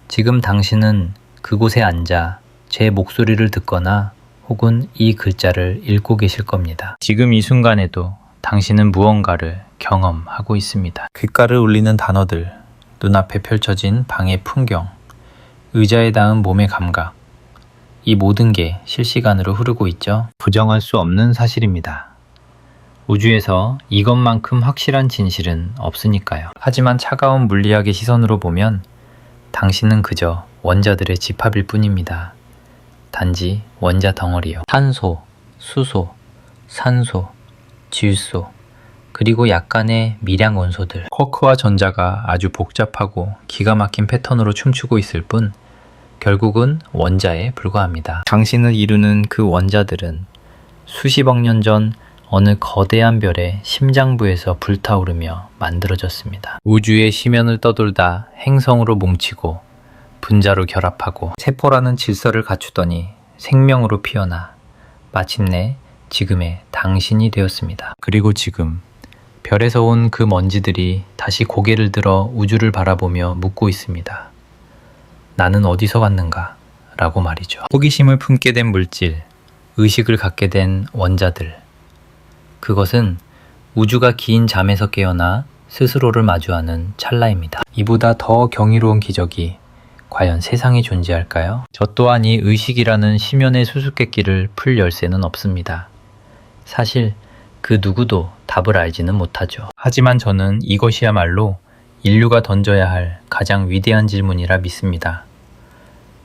지금 당신은 그곳에 앉아 제 목소리를 듣거나 혹은 이 글자를 읽고 계실 겁니다. 지금 이 순간에도 당신은 무언가를 경험하고 있습니다. 귓가를 울리는 단어들, 눈앞에 펼쳐진 방의 풍경, 의자에 닿은 몸의 감각, 이 모든 게 실시간으로 흐르고 있죠. 부정할 수 없는 사실입니다. 우주에서 이것만큼 확실한 진실은 없으니까요. 하지만 차가운 물리학의 시선으로 보면 당신은 그저 원자들의 집합일 뿐입니다. 단지 원자 덩어리요. 탄소, 수소, 산소, 질소, 그리고 약간의 미량 원소들. 쿼크와 전자가 아주 복잡하고 기가 막힌 패턴으로 춤추고 있을 뿐 결국은 원자에 불과합니다. 당신을 이루는 그 원자들은 수십억 년 전 어느 거대한 별의 심장부에서 불타오르며 만들어졌습니다. 우주의 심연을 떠돌다 행성으로 뭉치고 분자로 결합하고 세포라는 질서를 갖추더니 생명으로 피어나 마침내 지금의 당신이 되었습니다. 그리고 지금 별에서 온 그 먼지들이 다시 고개를 들어 우주를 바라보며 묻고 있습니다. 나는 어디서 왔는가? 라고 말이죠. 호기심을 품게 된 물질, 의식을 갖게 된 원자들. 그것은 우주가 긴 잠에서 깨어나 스스로를 마주하는 찰나입니다. 이보다 더 경이로운 기적이 과연 세상에 존재할까요? 저 또한 이 의식이라는 심연의 수수께끼를 풀 열쇠는 없습니다. 사실 그 누구도 답을 알지는 못하죠. 하지만 저는 이것이야말로 인류가 던져야 할 가장 위대한 질문이라 믿습니다.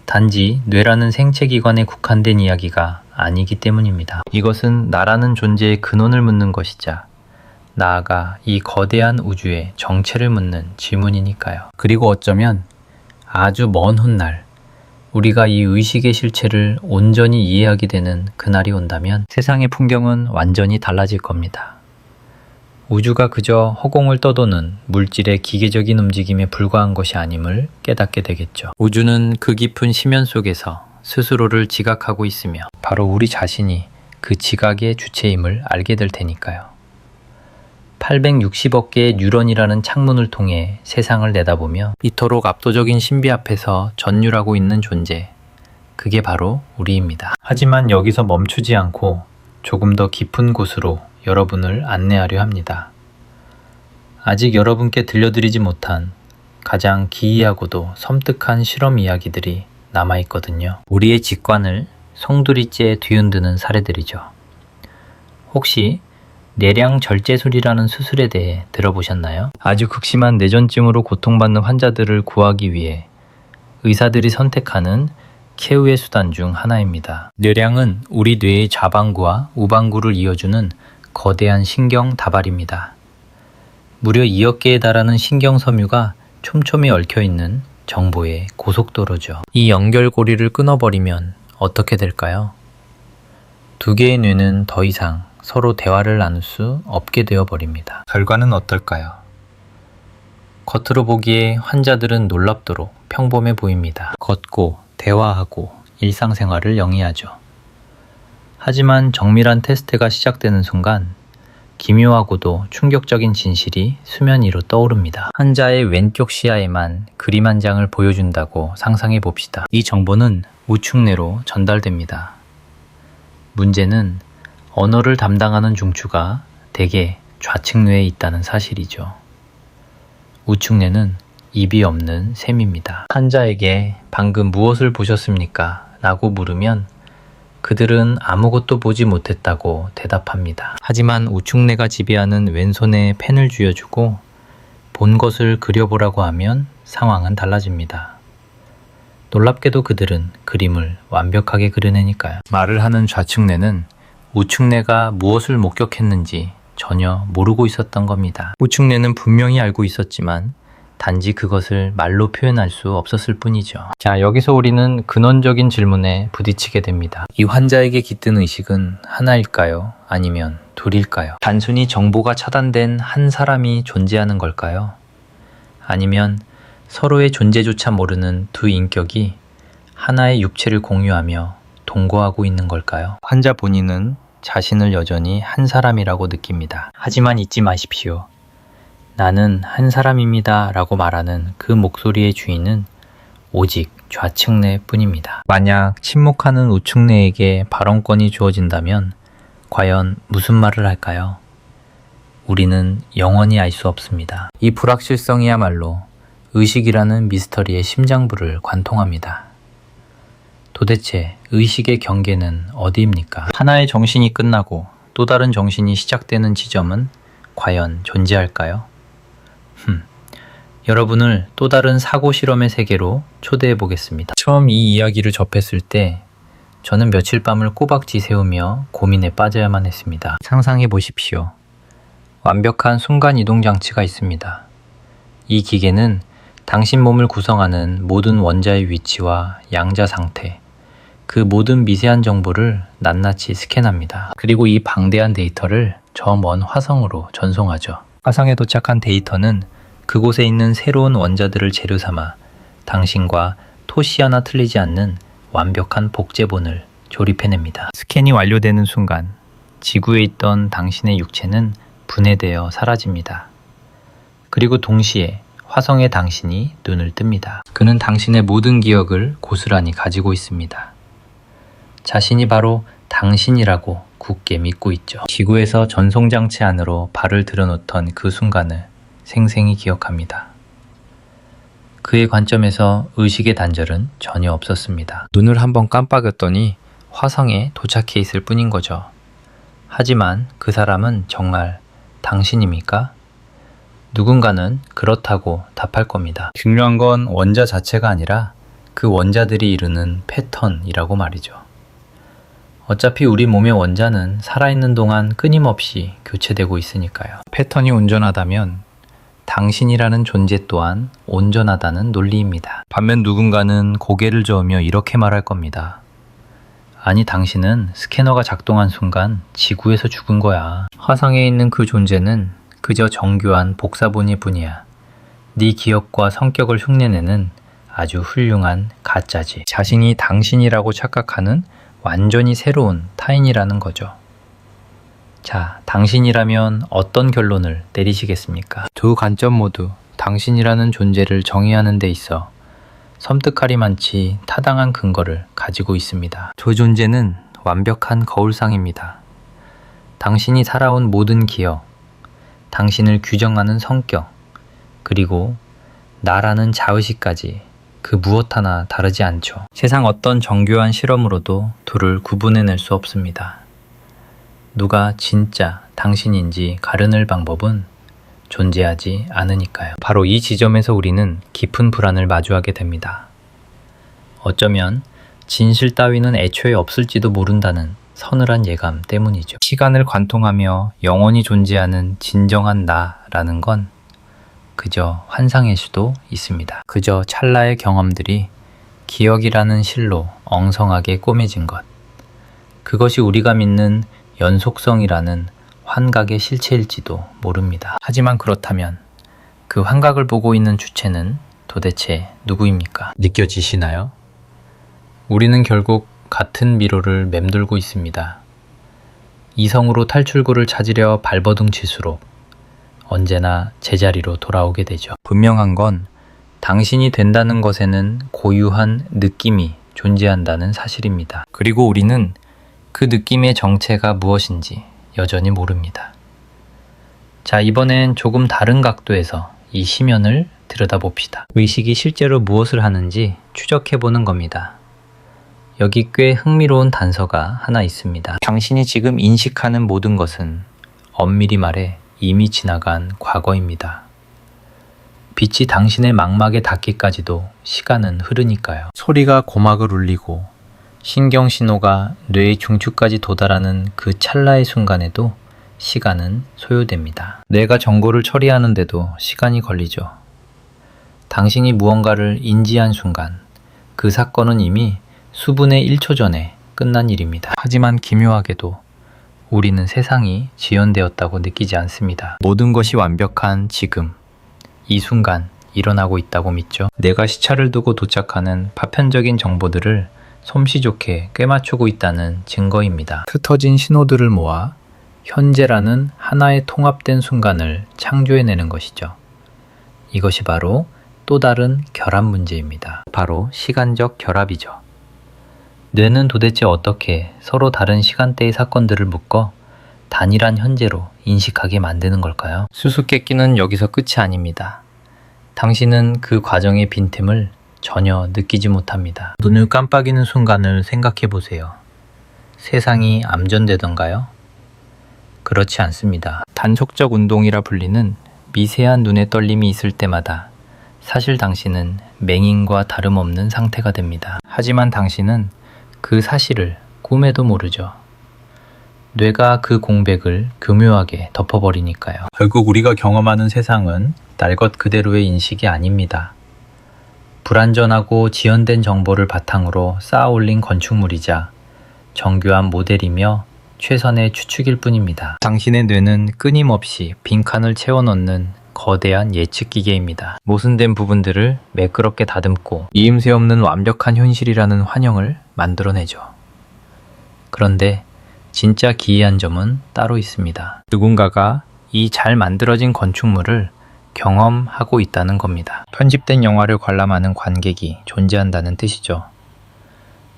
단지 뇌라는 생체기관에 국한된 이야기가 아니기 때문입니다. 이것은 나라는 존재의 근원을 묻는 것이자 나아가 이 거대한 우주의 정체를 묻는 질문이니까요. 그리고 어쩌면 아주 먼 훗날 우리가 이 의식의 실체를 온전히 이해하게 되는 그날이 온다면 세상의 풍경은 완전히 달라질 겁니다. 우주가 그저 허공을 떠도는 물질의 기계적인 움직임에 불과한 것이 아님을 깨닫게 되겠죠. 우주는 그 깊은 심연 속에서 스스로를 지각하고 있으며 바로 우리 자신이 그 지각의 주체임을 알게 될 테니까요. 860억 개의 뉴런이라는 창문을 통해 세상을 내다보며 이토록 압도적인 신비 앞에서 전율하고 있는 존재, 그게 바로 우리입니다. 하지만 여기서 멈추지 않고 조금 더 깊은 곳으로 여러분을 안내하려 합니다. 아직 여러분께 들려드리지 못한 가장 기이하고도 섬뜩한 실험 이야기들이 남아있거든요. 우리의 직관을 송두리째 뒤흔드는 사례들이죠. 혹시 뇌량 절제술이라는 수술에 대해 들어보셨나요? 아주 극심한 뇌전증으로 고통받는 환자들을 구하기 위해 의사들이 선택하는 최후의 수단 중 하나입니다. 뇌량은 우리 뇌의 좌방구와 우방구를 이어주는 거대한 신경 다발입니다. 무려 2억 개에 달하는 신경 섬유가 촘촘히 얽혀있는 정보의 고속도로죠. 이 연결고리를 끊어버리면 어떻게 될까요? 두 개의 뇌는 더 이상 서로 대화를 나눌 수 없게 되어버립니다. 결과는 어떨까요? 겉으로 보기에 환자들은 놀랍도록 평범해 보입니다. 걷고 대화하고 일상생활을 영위하죠. 하지만 정밀한 테스트가 시작되는 순간 기묘하고도 충격적인 진실이 수면 위로 떠오릅니다. 환자의 왼쪽 시야에만 그림 한 장을 보여준다고 상상해 봅시다. 이 정보는 우측뇌로 전달됩니다. 문제는 언어를 담당하는 중추가 대개 좌측뇌에 있다는 사실이죠. 우측뇌는 입이 없는 셈입니다. 환자에게 방금 무엇을 보셨습니까? 라고 물으면 그들은 아무것도 보지 못했다고 대답합니다. 하지만 우측뇌가 지배하는 왼손에 펜을 쥐어주고 본 것을 그려보라고 하면 상황은 달라집니다. 놀랍게도 그들은 그림을 완벽하게 그려내니까요. 말을 하는 좌측뇌는 우측뇌가 무엇을 목격했는지 전혀 모르고 있었던 겁니다. 우측뇌는 분명히 알고 있었지만 단지 그것을 말로 표현할 수 없었을 뿐이죠. 자, 여기서 우리는 근원적인 질문에 부딪히게 됩니다. 이 환자에게 깃든 의식은 하나일까요? 아니면 둘일까요? 단순히 정보가 차단된 한 사람이 존재하는 걸까요? 아니면 서로의 존재조차 모르는 두 인격이 하나의 육체를 공유하며 동거하고 있는 걸까요? 환자 본인은 자신을 여전히 한 사람이라고 느낍니다. 하지만 잊지 마십시오. 나는 한 사람입니다 라고 말하는 그 목소리의 주인은 오직 좌측뇌 뿐입니다. 만약 침묵하는 우측뇌에게 발언권이 주어진다면 과연 무슨 말을 할까요? 우리는 영원히 알 수 없습니다. 이 불확실성이야말로 의식이라는 미스터리의 심장부를 관통합니다. 도대체 의식의 경계는 어디입니까? 하나의 정신이 끝나고 또 다른 정신이 시작되는 지점은 과연 존재할까요? 여러분을 또 다른 사고 실험의 세계로 초대해 보겠습니다. 처음 이 이야기를 접했을 때 저는 며칠 밤을 꼬박 지새우며 고민에 빠져야만 했습니다. 상상해 보십시오. 완벽한 순간이동 장치가 있습니다. 이 기계는 당신 몸을 구성하는 모든 원자의 위치와 양자 상태, 그 모든 미세한 정보를 낱낱이 스캔합니다. 그리고 이 방대한 데이터를 저 먼 화성으로 전송하죠. 화성에 도착한 데이터는 그곳에 있는 새로운 원자들을 재료 삼아 당신과 토시 하나 틀리지 않는 완벽한 복제본을 조립해냅니다. 스캔이 완료되는 순간 지구에 있던 당신의 육체는 분해되어 사라집니다. 그리고 동시에 화성의 당신이 눈을 뜹니다. 그는 당신의 모든 기억을 고스란히 가지고 있습니다. 자신이 바로 당신이라고 굳게 믿고 있죠. 지구에서 전송장치 안으로 발을 들여놓던 그 순간을 생생히 기억합니다. 그의 관점에서 의식의 단절은 전혀 없었습니다. 눈을 한번 깜빡였더니 화성에 도착해 있을 뿐인 거죠. 하지만 그 사람은 정말 당신입니까? 누군가는 그렇다고 답할 겁니다. 중요한 건 원자 자체가 아니라 그 원자들이 이루는 패턴이라고 말이죠. 어차피 우리 몸의 원자는 살아있는 동안 끊임없이 교체되고 있으니까요. 패턴이 온전하다면 당신이라는 존재 또한 온전하다는 논리입니다. 반면 누군가는 고개를 저으며 이렇게 말할 겁니다. 아니, 당신은 스캐너가 작동한 순간 지구에서 죽은 거야. 화성에 있는 그 존재는 그저 정교한 복사본일 뿐이야. 네 기억과 성격을 흉내내는 아주 훌륭한 가짜지. 자신이 당신이라고 착각하는 완전히 새로운 타인이라는 거죠. 자, 당신이라면 어떤 결론을 내리시겠습니까? 두 관점 모두 당신이라는 존재를 정의하는 데 있어 섬뜩하리만치 타당한 근거를 가지고 있습니다. 두 존재는 완벽한 거울상입니다. 당신이 살아온 모든 기억, 당신을 규정하는 성격, 그리고 나라는 자의식까지 그 무엇 하나 다르지 않죠. 세상 어떤 정교한 실험으로도 둘을 구분해낼 수 없습니다. 누가 진짜 당신인지 가려낼 방법은 존재하지 않으니까요. 바로 이 지점에서 우리는 깊은 불안을 마주하게 됩니다. 어쩌면 진실 따위는 애초에 없을지도 모른다는 서늘한 예감 때문이죠. 시간을 관통하며 영원히 존재하는 진정한 나라는 건 그저 환상일 수도 있습니다. 그저 찰나의 경험들이 기억이라는 실로 엉성하게 꼬매진 것. 그것이 우리가 믿는 연속성이라는 환각의 실체일지도 모릅니다. 하지만 그렇다면 그 환각을 보고 있는 주체는 도대체 누구입니까? 느껴지시나요? 우리는 결국 같은 미로를 맴돌고 있습니다. 이성으로 탈출구를 찾으려 발버둥 칠수록 언제나 제자리로 돌아오게 되죠. 분명한 건 당신이 된다는 것에는 고유한 느낌이 존재한다는 사실입니다. 그리고 우리는 그 느낌의 정체가 무엇인지 여전히 모릅니다. 자, 이번엔 조금 다른 각도에서 이 심연을 들여다봅시다. 의식이 실제로 무엇을 하는지 추적해보는 겁니다. 여기 꽤 흥미로운 단서가 하나 있습니다. 당신이 지금 인식하는 모든 것은 엄밀히 말해 이미 지나간 과거입니다. 빛이 당신의 망막에 닿기까지도 시간은 흐르니까요. 소리가 고막을 울리고 신경신호가 뇌의 중추까지 도달하는 그 찰나의 순간에도 시간은 소요됩니다. 뇌가 정보를 처리하는데도 시간이 걸리죠. 당신이 무언가를 인지한 순간 그 사건은 이미 수분의 1초 전에 끝난 일입니다. 하지만 기묘하게도 우리는 세상이 지연되었다고 느끼지 않습니다. 모든 것이 완벽한 지금, 이 순간 일어나고 있다고 믿죠. 내가 시차를 두고 도착하는 파편적인 정보들을 솜씨 좋게 꿰맞추고 있다는 증거입니다. 흩어진 신호들을 모아 현재라는 하나의 통합된 순간을 창조해내는 것이죠. 이것이 바로 또 다른 결합 문제입니다. 바로 시간적 결합이죠. 뇌는 도대체 어떻게 서로 다른 시간대의 사건들을 묶어 단일한 현재로 인식하게 만드는 걸까요? 수수께끼는 여기서 끝이 아닙니다. 당신은 그 과정의 빈틈을 전혀 느끼지 못합니다. 눈을 깜빡이는 순간을 생각해 보세요. 세상이 암전되던가요? 그렇지 않습니다. 단속적 운동이라 불리는 미세한 눈의 떨림이 있을 때마다 사실 당신은 맹인과 다름없는 상태가 됩니다. 하지만 당신은 그 사실을 꿈에도 모르죠. 뇌가 그 공백을 교묘하게 덮어버리니까요. 결국 우리가 경험하는 세상은 날 것 그대로의 인식이 아닙니다. 불완전하고 지연된 정보를 바탕으로 쌓아 올린 건축물이자 정교한 모델이며 최선의 추측일 뿐입니다. 당신의 뇌는 끊임없이 빈칸을 채워넣는 거대한 예측 기계입니다. 모순된 부분들을 매끄럽게 다듬고 이음새 없는 완벽한 현실이라는 환영을 만들어내죠. 그런데 진짜 기이한 점은 따로 있습니다. 누군가가 이 잘 만들어진 건축물을 경험하고 있다는 겁니다. 편집된 영화를 관람하는 관객이 존재한다는 뜻이죠.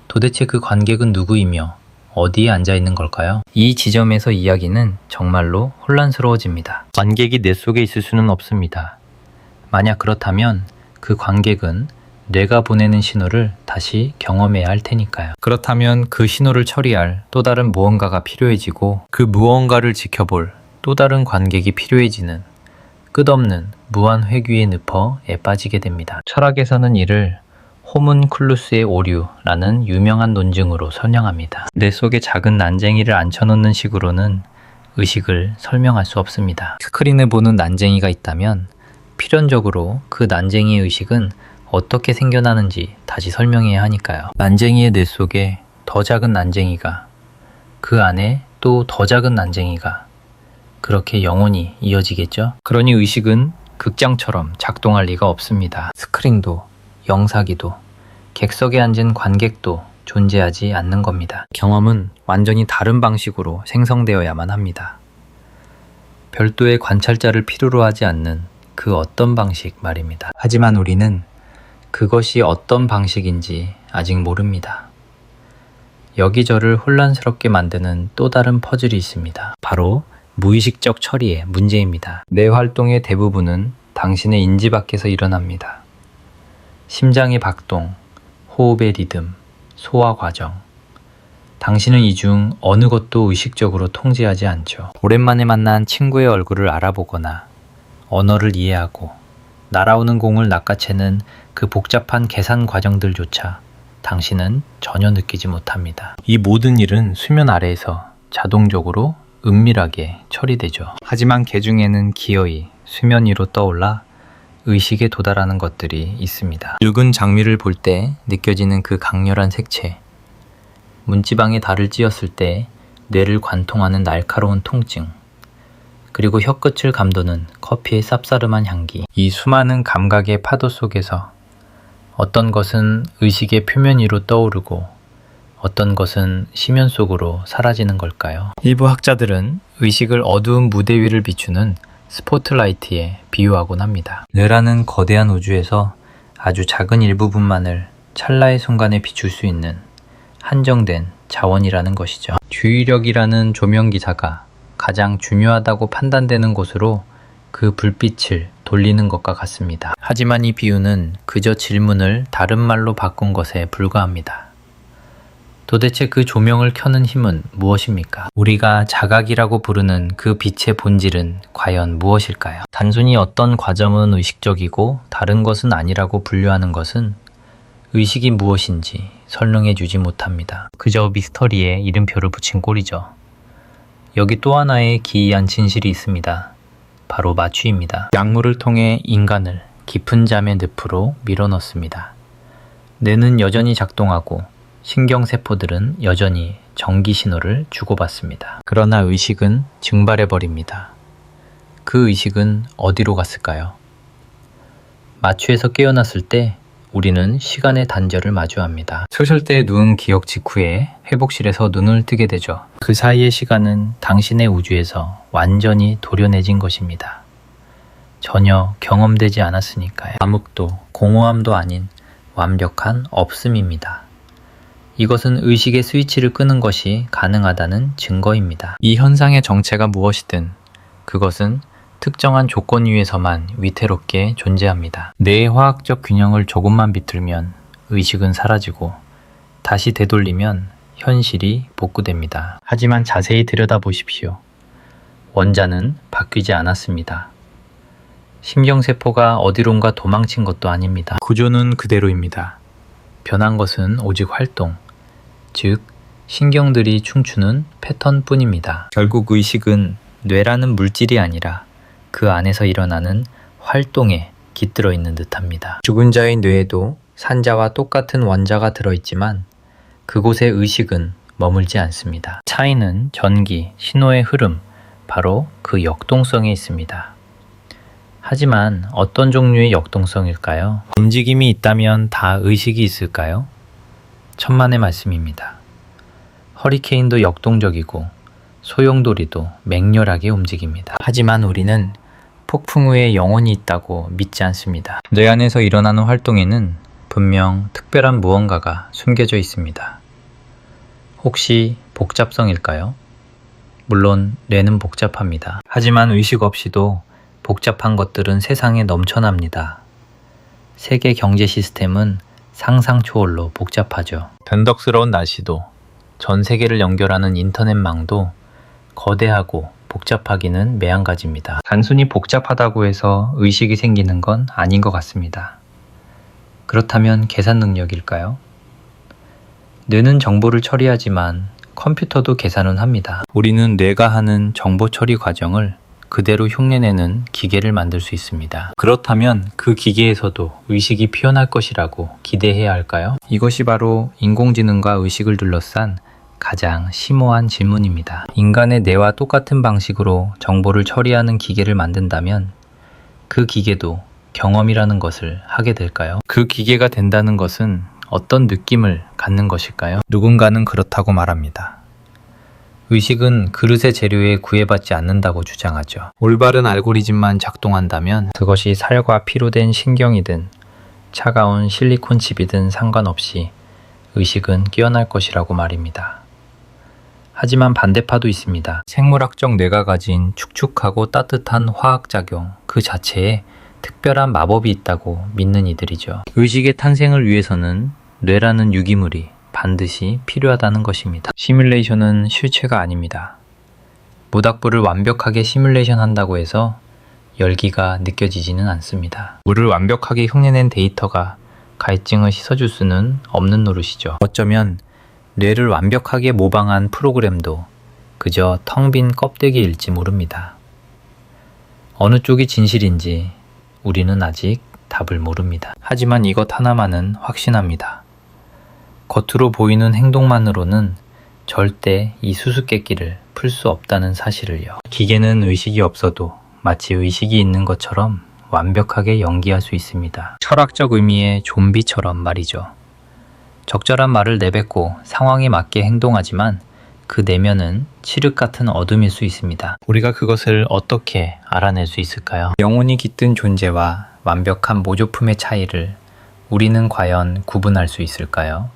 도대체 그 관객은 누구이며 어디에 앉아 있는 걸까요? 이 지점에서 이야기는 정말로 혼란스러워집니다. 관객이 뇌 속에 있을 수는 없습니다. 만약 그렇다면 그 관객은 뇌가 보내는 신호를 다시 경험해야 할 테니까요. 그렇다면 그 신호를 처리할 또 다른 무언가가 필요해지고 그 무언가를 지켜볼 또 다른 관객이 필요해지는 끝없는 무한 회귀에 늪어 빠지게 됩니다. 철학에서는 이를 호문클루스의 오류라는 유명한 논증으로 설명합니다. 뇌 속에 작은 난쟁이를 앉혀놓는 식으로는 의식을 설명할 수 없습니다. 스크린을 보는 난쟁이가 있다면 필연적으로 그 난쟁이의 의식은 어떻게 생겨나는지 다시 설명해야 하니까요. 난쟁이의 뇌 속에 더 작은 난쟁이가, 그 안에 또 더 작은 난쟁이가, 그렇게 영원히 이어지겠죠? 그러니 의식은 극장처럼 작동할 리가 없습니다. 스크린도, 영사기도, 객석에 앉은 관객도 존재하지 않는 겁니다. 경험은 완전히 다른 방식으로 생성되어야만 합니다. 별도의 관찰자를 필요로 하지 않는 그 어떤 방식 말입니다. 하지만 우리는 그것이 어떤 방식인지 아직 모릅니다. 여기저를 혼란스럽게 만드는 또 다른 퍼즐이 있습니다. 바로 무의식적 처리의 문제입니다. 뇌 활동의 대부분은 당신의 인지 밖에서 일어납니다. 심장의 박동, 호흡의 리듬, 소화 과정. 당신은 이 중 어느 것도 의식적으로 통제하지 않죠. 오랜만에 만난 친구의 얼굴을 알아보거나 언어를 이해하고 날아오는 공을 낚아채는 그 복잡한 계산 과정들조차 당신은 전혀 느끼지 못합니다. 이 모든 일은 수면 아래에서 자동적으로 은밀하게 처리되죠. 하지만 개 중에는 기어이 수면 위로 떠올라 의식에 도달하는 것들이 있습니다. 붉은 장미를 볼 때 느껴지는 그 강렬한 색채, 문지방에 달을 찧었을 때 뇌를 관통하는 날카로운 통증, 그리고 혀끝을 감도는 커피의 쌉싸름한 향기. 이 수많은 감각의 파도 속에서 어떤 것은 의식의 표면 위로 떠오르고 어떤 것은 심연 속으로 사라지는 걸까요? 일부 학자들은 의식을 어두운 무대 위를 비추는 스포트라이트에 비유하곤 합니다. 뇌라는 거대한 우주에서 아주 작은 일부분만을 찰나의 순간에 비출 수 있는 한정된 자원이라는 것이죠. 주의력이라는 조명기사가 가장 중요하다고 판단되는 곳으로 그 불빛을 돌리는 것과 같습니다. 하지만 이 비유는 그저 질문을 다른 말로 바꾼 것에 불과합니다. 도대체 그 조명을 켜는 힘은 무엇입니까? 우리가 자각이라고 부르는 그 빛의 본질은 과연 무엇일까요? 단순히 어떤 과정은 의식적이고 다른 것은 아니라고 분류하는 것은 의식이 무엇인지 설명해 주지 못합니다. 그저 미스터리에 이름표를 붙인 꼴이죠. 여기 또 하나의 기이한 진실이 있습니다. 바로 마취입니다. 약물을 통해 인간을 깊은 잠의 늪으로 밀어넣습니다. 뇌는 여전히 작동하고 신경세포들은 여전히 전기 신호를 주고받습니다. 그러나 의식은 증발해버립니다. 그 의식은 어디로 갔을까요? 마취에서 깨어났을 때 우리는 시간의 단절을 마주합니다. 소셜대에 누운 기억 직후에 회복실에서 눈을 뜨게 되죠. 그 사이의 시간은 당신의 우주에서 완전히 도려내진 것입니다. 전혀 경험되지 않았으니까요. 암흑도 공허함도 아닌 완벽한 없음입니다. 이것은 의식의 스위치를 끄는 것이 가능하다는 증거입니다. 이 현상의 정체가 무엇이든 그것은 특정한 조건 위에서만 위태롭게 존재합니다. 뇌의 화학적 균형을 조금만 비틀면 의식은 사라지고 다시 되돌리면 현실이 복구됩니다. 하지만 자세히 들여다보십시오. 원자는 바뀌지 않았습니다. 신경세포가 어디론가 도망친 것도 아닙니다. 구조는 그대로입니다. 변한 것은 오직 활동, 즉 신경들이 춤추는 패턴뿐입니다. 결국 의식은 뇌라는 물질이 아니라 그 안에서 일어나는 활동에 깃들어 있는 듯합니다. 죽은 자의 뇌에도 산자와 똑같은 원자가 들어있지만 그곳에 의식은 머물지 않습니다. 차이는 전기, 신호의 흐름, 바로 그 역동성에 있습니다. 하지만 어떤 종류의 역동성일까요? 움직임이 있다면 다 의식이 있을까요? 천만의 말씀입니다. 허리케인도 역동적이고 소용돌이도 맹렬하게 움직입니다. 하지만 우리는 폭풍 후에 영혼이 있다고 믿지 않습니다. 뇌 안에서 일어나는 활동에는 분명 특별한 무언가가 숨겨져 있습니다. 혹시 복잡성일까요? 물론 뇌는 복잡합니다. 하지만 의식 없이도 복잡한 것들은 세상에 넘쳐납니다. 세계 경제 시스템은 상상 초월로 복잡하죠. 변덕스러운 날씨도, 전 세계를 연결하는 인터넷망도 거대하고 복잡하기는 매한가지입니다. 단순히 복잡하다고 해서 의식이 생기는 건 아닌 것 같습니다. 그렇다면 계산 능력일까요? 뇌는 정보를 처리하지만 컴퓨터도 계산은 합니다. 우리는 뇌가 하는 정보 처리 과정을 그대로 흉내내는 기계를 만들 수 있습니다. 그렇다면 그 기계에서도 의식이 피어날 것이라고 기대해야 할까요? 이것이 바로 인공지능과 의식을 둘러싼 가장 심오한 질문입니다. 인간의 뇌와 똑같은 방식으로 정보를 처리하는 기계를 만든다면 그 기계도 경험이라는 것을 하게 될까요? 그 기계가 된다는 것은 어떤 느낌을 갖는 것일까요? 누군가는 그렇다고 말합니다. 의식은 그릇의 재료에 구애받지 않는다고 주장하죠. 올바른 알고리즘만 작동한다면 그것이 살과 피로 된 신경이든 차가운 실리콘 칩이든 상관없이 의식은 깨어날 것이라고 말입니다. 하지만 반대파도 있습니다. 생물학적 뇌가 가진 축축하고 따뜻한 화학작용 그 자체에 특별한 마법이 있다고 믿는 이들이죠. 의식의 탄생을 위해서는 뇌라는 유기물이 반드시 필요하다는 것입니다. 시뮬레이션은 실체가 아닙니다. 모닥불을 완벽하게 시뮬레이션 한다고 해서 열기가 느껴지지는 않습니다. 물을 완벽하게 흉내낸 데이터가 갈증을 씻어줄 수는 없는 노릇이죠. 어쩌면 뇌를 완벽하게 모방한 프로그램도 그저 텅 빈 껍데기일지 모릅니다. 어느 쪽이 진실인지 우리는 아직 답을 모릅니다. 하지만 이것 하나만은 확신합니다. 겉으로 보이는 행동만으로는 절대 이 수수께끼를 풀 수 없다는 사실을요. 기계는 의식이 없어도 마치 의식이 있는 것처럼 완벽하게 연기할 수 있습니다. 철학적 의미의 좀비처럼 말이죠. 적절한 말을 내뱉고 상황에 맞게 행동하지만 그 내면은 칠흑 같은 어둠일 수 있습니다. 우리가 그것을 어떻게 알아낼 수 있을까요? 영혼이 깃든 존재와 완벽한 모조품의 차이를 우리는 과연 구분할 수 있을까요?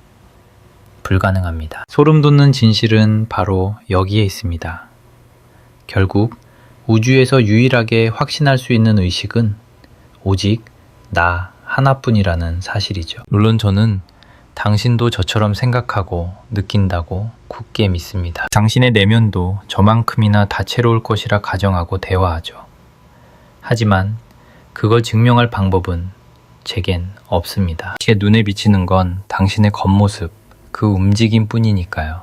불가능합니다. 소름 돋는 진실은 바로 여기에 있습니다. 결국 우주에서 유일하게 확신할 수 있는 의식은 오직 나 하나뿐이라는 사실이죠. 물론 저는 당신도 저처럼 생각하고 느낀다고 굳게 믿습니다. 당신의 내면도 저만큼이나 다채로울 것이라 가정하고 대화하죠. 하지만 그걸 증명할 방법은 제겐 없습니다. 제 눈에 비치는 건 당신의 겉모습, 그 움직임 뿐이니까요.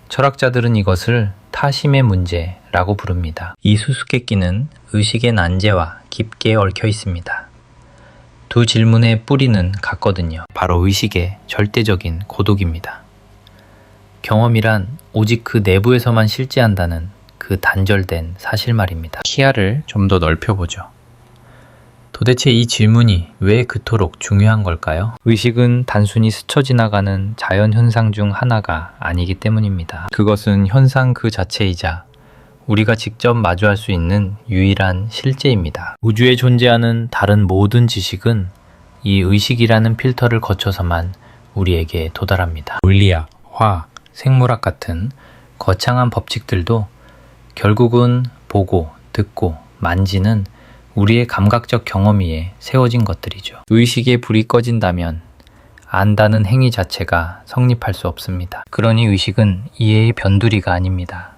철학자들은 이것을 타심의 문제라고 부릅니다. 이 수수께끼는 의식의 난제와 깊게 얽혀 있습니다. 두 질문의 뿌리는 같거든요. 바로 의식의 절대적인 고독입니다. 경험이란 오직 그 내부에서만 실제한다는 그 단절된 사실 말입니다. 시야를 좀 더 넓혀보죠. 도대체 이 질문이 왜 그토록 중요한 걸까요? 의식은 단순히 스쳐 지나가는 자연현상 중 하나가 아니기 때문입니다. 그것은 현상 그 자체이자 우리가 직접 마주할 수 있는 유일한 실제입니다. 우주에 존재하는 다른 모든 지식은 이 의식이라는 필터를 거쳐서만 우리에게 도달합니다. 물리학, 화학, 생물학 같은 거창한 법칙들도 결국은 보고, 듣고, 만지는 우리의 감각적 경험 위에 세워진 것들이죠. 의식의 불이 꺼진다면 안다는 행위 자체가 성립할 수 없습니다. 그러니 의식은 이해의 변두리가 아닙니다.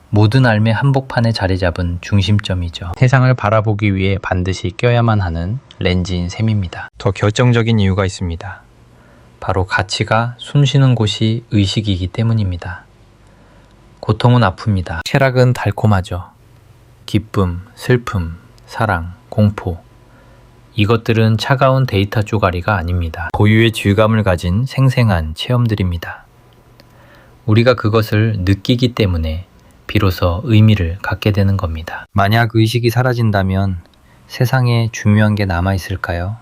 모든 삶의 한복판에 자리 잡은 중심점이죠. 세상을 바라보기 위해 반드시 껴야만 하는 렌즈인 셈입니다. 더 결정적인 이유가 있습니다. 바로 가치가 숨쉬는 곳이 의식이기 때문입니다. 고통은 아픕니다. 쾌락은 달콤하죠. 기쁨, 슬픔, 사랑, 공포, 이것들은 차가운 데이터 쪼가리가 아닙니다. 고유의 질감을 가진 생생한 체험들입니다. 우리가 그것을 느끼기 때문에 비로소 의미를 갖게 되는 겁니다. 만약 의식이 사라진다면 세상에 중요한 게 남아있을까요?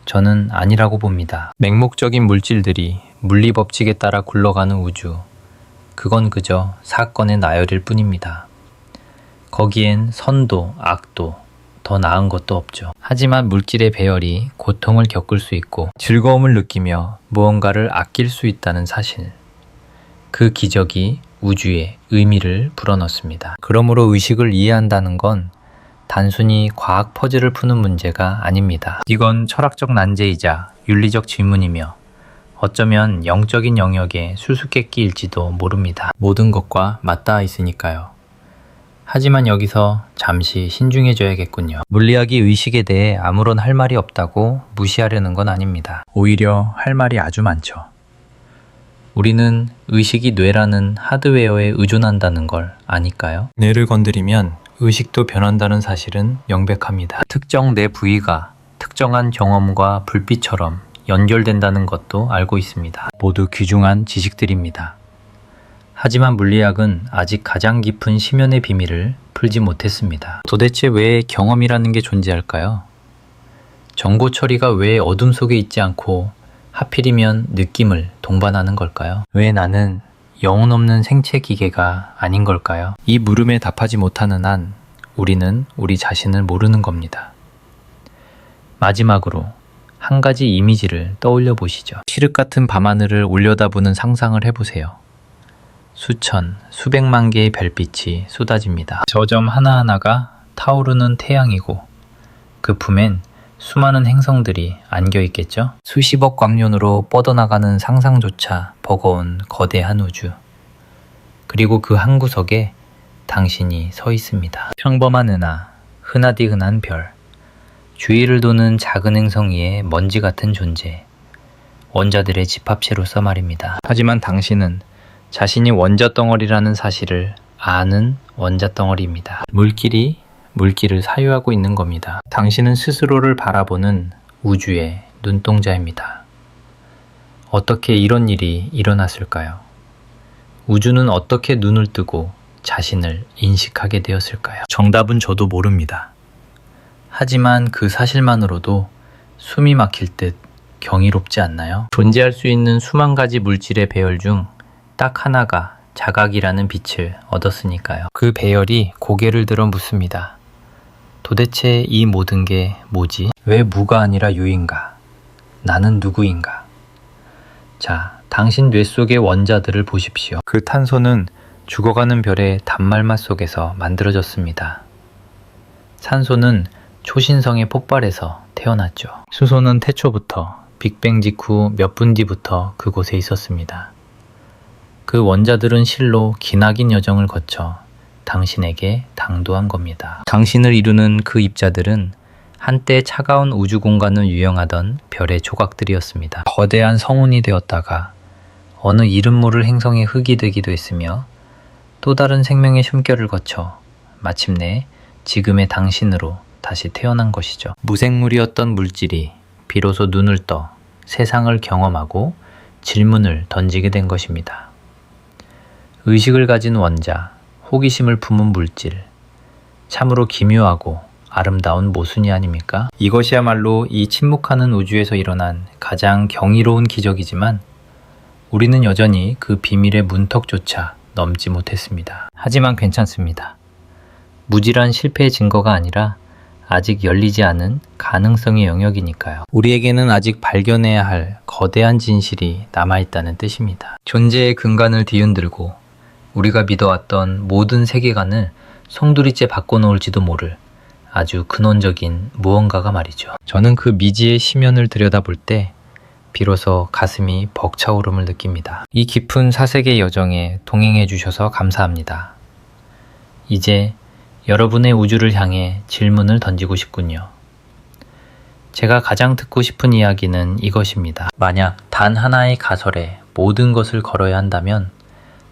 저는 아니라고 봅니다. 맹목적인 물질들이 물리법칙에 따라 굴러가는 우주, 그건 그저 사건의 나열일 뿐입니다. 거기엔 선도, 악도, 더 나은 것도 없죠. 하지만 물질의 배열이 고통을 겪을 수 있고 즐거움을 느끼며 무언가를 아낄 수 있다는 사실, 그 기적이 우주에 의미를 불어넣습니다. 그러므로 의식을 이해한다는 건 단순히 과학 퍼즐을 푸는 문제가 아닙니다. 이건 철학적 난제이자 윤리적 질문이며 어쩌면 영적인 영역의 수수께끼일지도 모릅니다. 모든 것과 맞닿아 있으니까요. 하지만 여기서 잠시 신중해져야겠군요. 물리학이 의식에 대해 아무런 할 말이 없다고 무시하려는 건 아닙니다. 오히려 할 말이 아주 많죠. 우리는 의식이 뇌라는 하드웨어에 의존한다는 걸 아니까요. 뇌를 건드리면 의식도 변한다는 사실은 명백합니다. 특정 뇌 부위가 특정한 경험과 불빛처럼 연결된다는 것도 알고 있습니다. 모두 귀중한 지식들입니다. 하지만 물리학은 아직 가장 깊은 심연의 비밀을 풀지 못했습니다. 도대체 왜 경험이라는 게 존재할까요? 정보 처리가 왜 어둠 속에 있지 않고 하필이면 느낌을 동반하는 걸까요? 왜 나는 영혼 없는 생체 기계가 아닌 걸까요? 이 물음에 답하지 못하는 한 우리는 우리 자신을 모르는 겁니다. 마지막으로 한 가지 이미지를 떠올려 보시죠. 칠흑 같은 밤하늘을 올려다보는 상상을 해보세요. 수천, 수백만 개의 별빛이 쏟아집니다. 저 점 하나하나가 타오르는 태양이고 그 품엔 수많은 행성들이 안겨 있겠죠? 수십억 광년으로 뻗어나가는 상상조차 버거운 거대한 우주. 그리고 그 한 구석에 당신이 서 있습니다. 평범한 은하, 흔하디흔한 별, 주위를 도는 작은 행성 위의 먼지 같은 존재, 원자들의 집합체로서 말입니다. 하지만 당신은 자신이 원자덩어리라는 사실을 아는 원자덩어리입니다. 물길이 물길을 사유하고 있는 겁니다. 당신은 스스로를 바라보는 우주의 눈동자입니다. 어떻게 이런 일이 일어났을까요? 우주는 어떻게 눈을 뜨고 자신을 인식하게 되었을까요? 정답은 저도 모릅니다. 하지만 그 사실만으로도 숨이 막힐 듯 경이롭지 않나요? 존재할 수 있는 수만 가지 물질의 배열 중 딱 하나가 자각이라는 빛을 얻었으니까요. 그 배열이 고개를 들어 묻습니다. 도대체 이 모든 게 뭐지? 왜 무가 아니라 유인가? 나는 누구인가? 자, 당신 뇌 속의 원자들을 보십시오. 그 탄소는 죽어가는 별의 단말맛 속에서 만들어졌습니다. 산소는 초신성의 폭발에서 태어났죠. 수소는 태초부터 빅뱅 직후 몇 분 뒤부터 그곳에 있었습니다. 그 원자들은 실로 기나긴 여정을 거쳐 당신에게 당도한 겁니다. 당신을 이루는 그 입자들은 한때 차가운 우주 공간을 유영하던 별의 조각들이었습니다. 거대한 성운이 되었다가 어느 이름 모를 행성의 흙이 되기도 했으며 또 다른 생명의 숨결을 거쳐 마침내 지금의 당신으로 다시 태어난 것이죠. 무생물이었던 물질이 비로소 눈을 떠 세상을 경험하고 질문을 던지게 된 것입니다. 의식을 가진 원자, 호기심을 품은 물질, 참으로 기묘하고 아름다운 모순이 아닙니까? 이것이야말로 이 침묵하는 우주에서 일어난 가장 경이로운 기적이지만 우리는 여전히 그 비밀의 문턱조차 넘지 못했습니다. 하지만 괜찮습니다. 무질한 실패의 증거가 아니라 아직 열리지 않은 가능성의 영역이니까요. 우리에게는 아직 발견해야 할 거대한 진실이 남아있다는 뜻입니다. 존재의 근간을 뒤흔들고 우리가 믿어왔던 모든 세계관을 송두리째 바꿔놓을지도 모를 아주 근원적인 무언가가 말이죠. 저는 그 미지의 심연을 들여다볼 때 비로소 가슴이 벅차오름을 느낍니다. 이 깊은 사색의 여정에 동행해 주셔서 감사합니다. 이제 여러분의 우주를 향해 질문을 던지고 싶군요. 제가 가장 듣고 싶은 이야기는 이것입니다. 만약 단 하나의 가설에 모든 것을 걸어야 한다면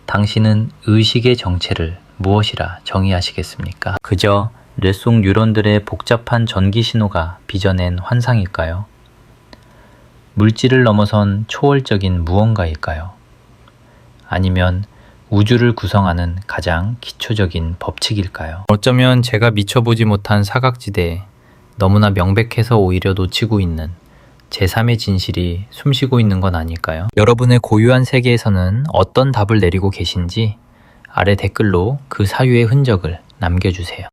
당신은 의식의 정체를 무엇이라 정의하시겠습니까? 그저 뇌 속 뉴런들의 복잡한 전기 신호가 빚어낸 환상일까요? 물질을 넘어선 초월적인 무언가일까요? 아니면 우주를 구성하는 가장 기초적인 법칙일까요? 어쩌면 제가 미쳐보지 못한 사각지대에 너무나 명백해서 오히려 놓치고 있는 제3의 진실이 숨쉬고 있는 건 아닐까요? 여러분의 고유한 세계에서는 어떤 답을 내리고 계신지 아래 댓글로 그 사유의 흔적을 남겨주세요.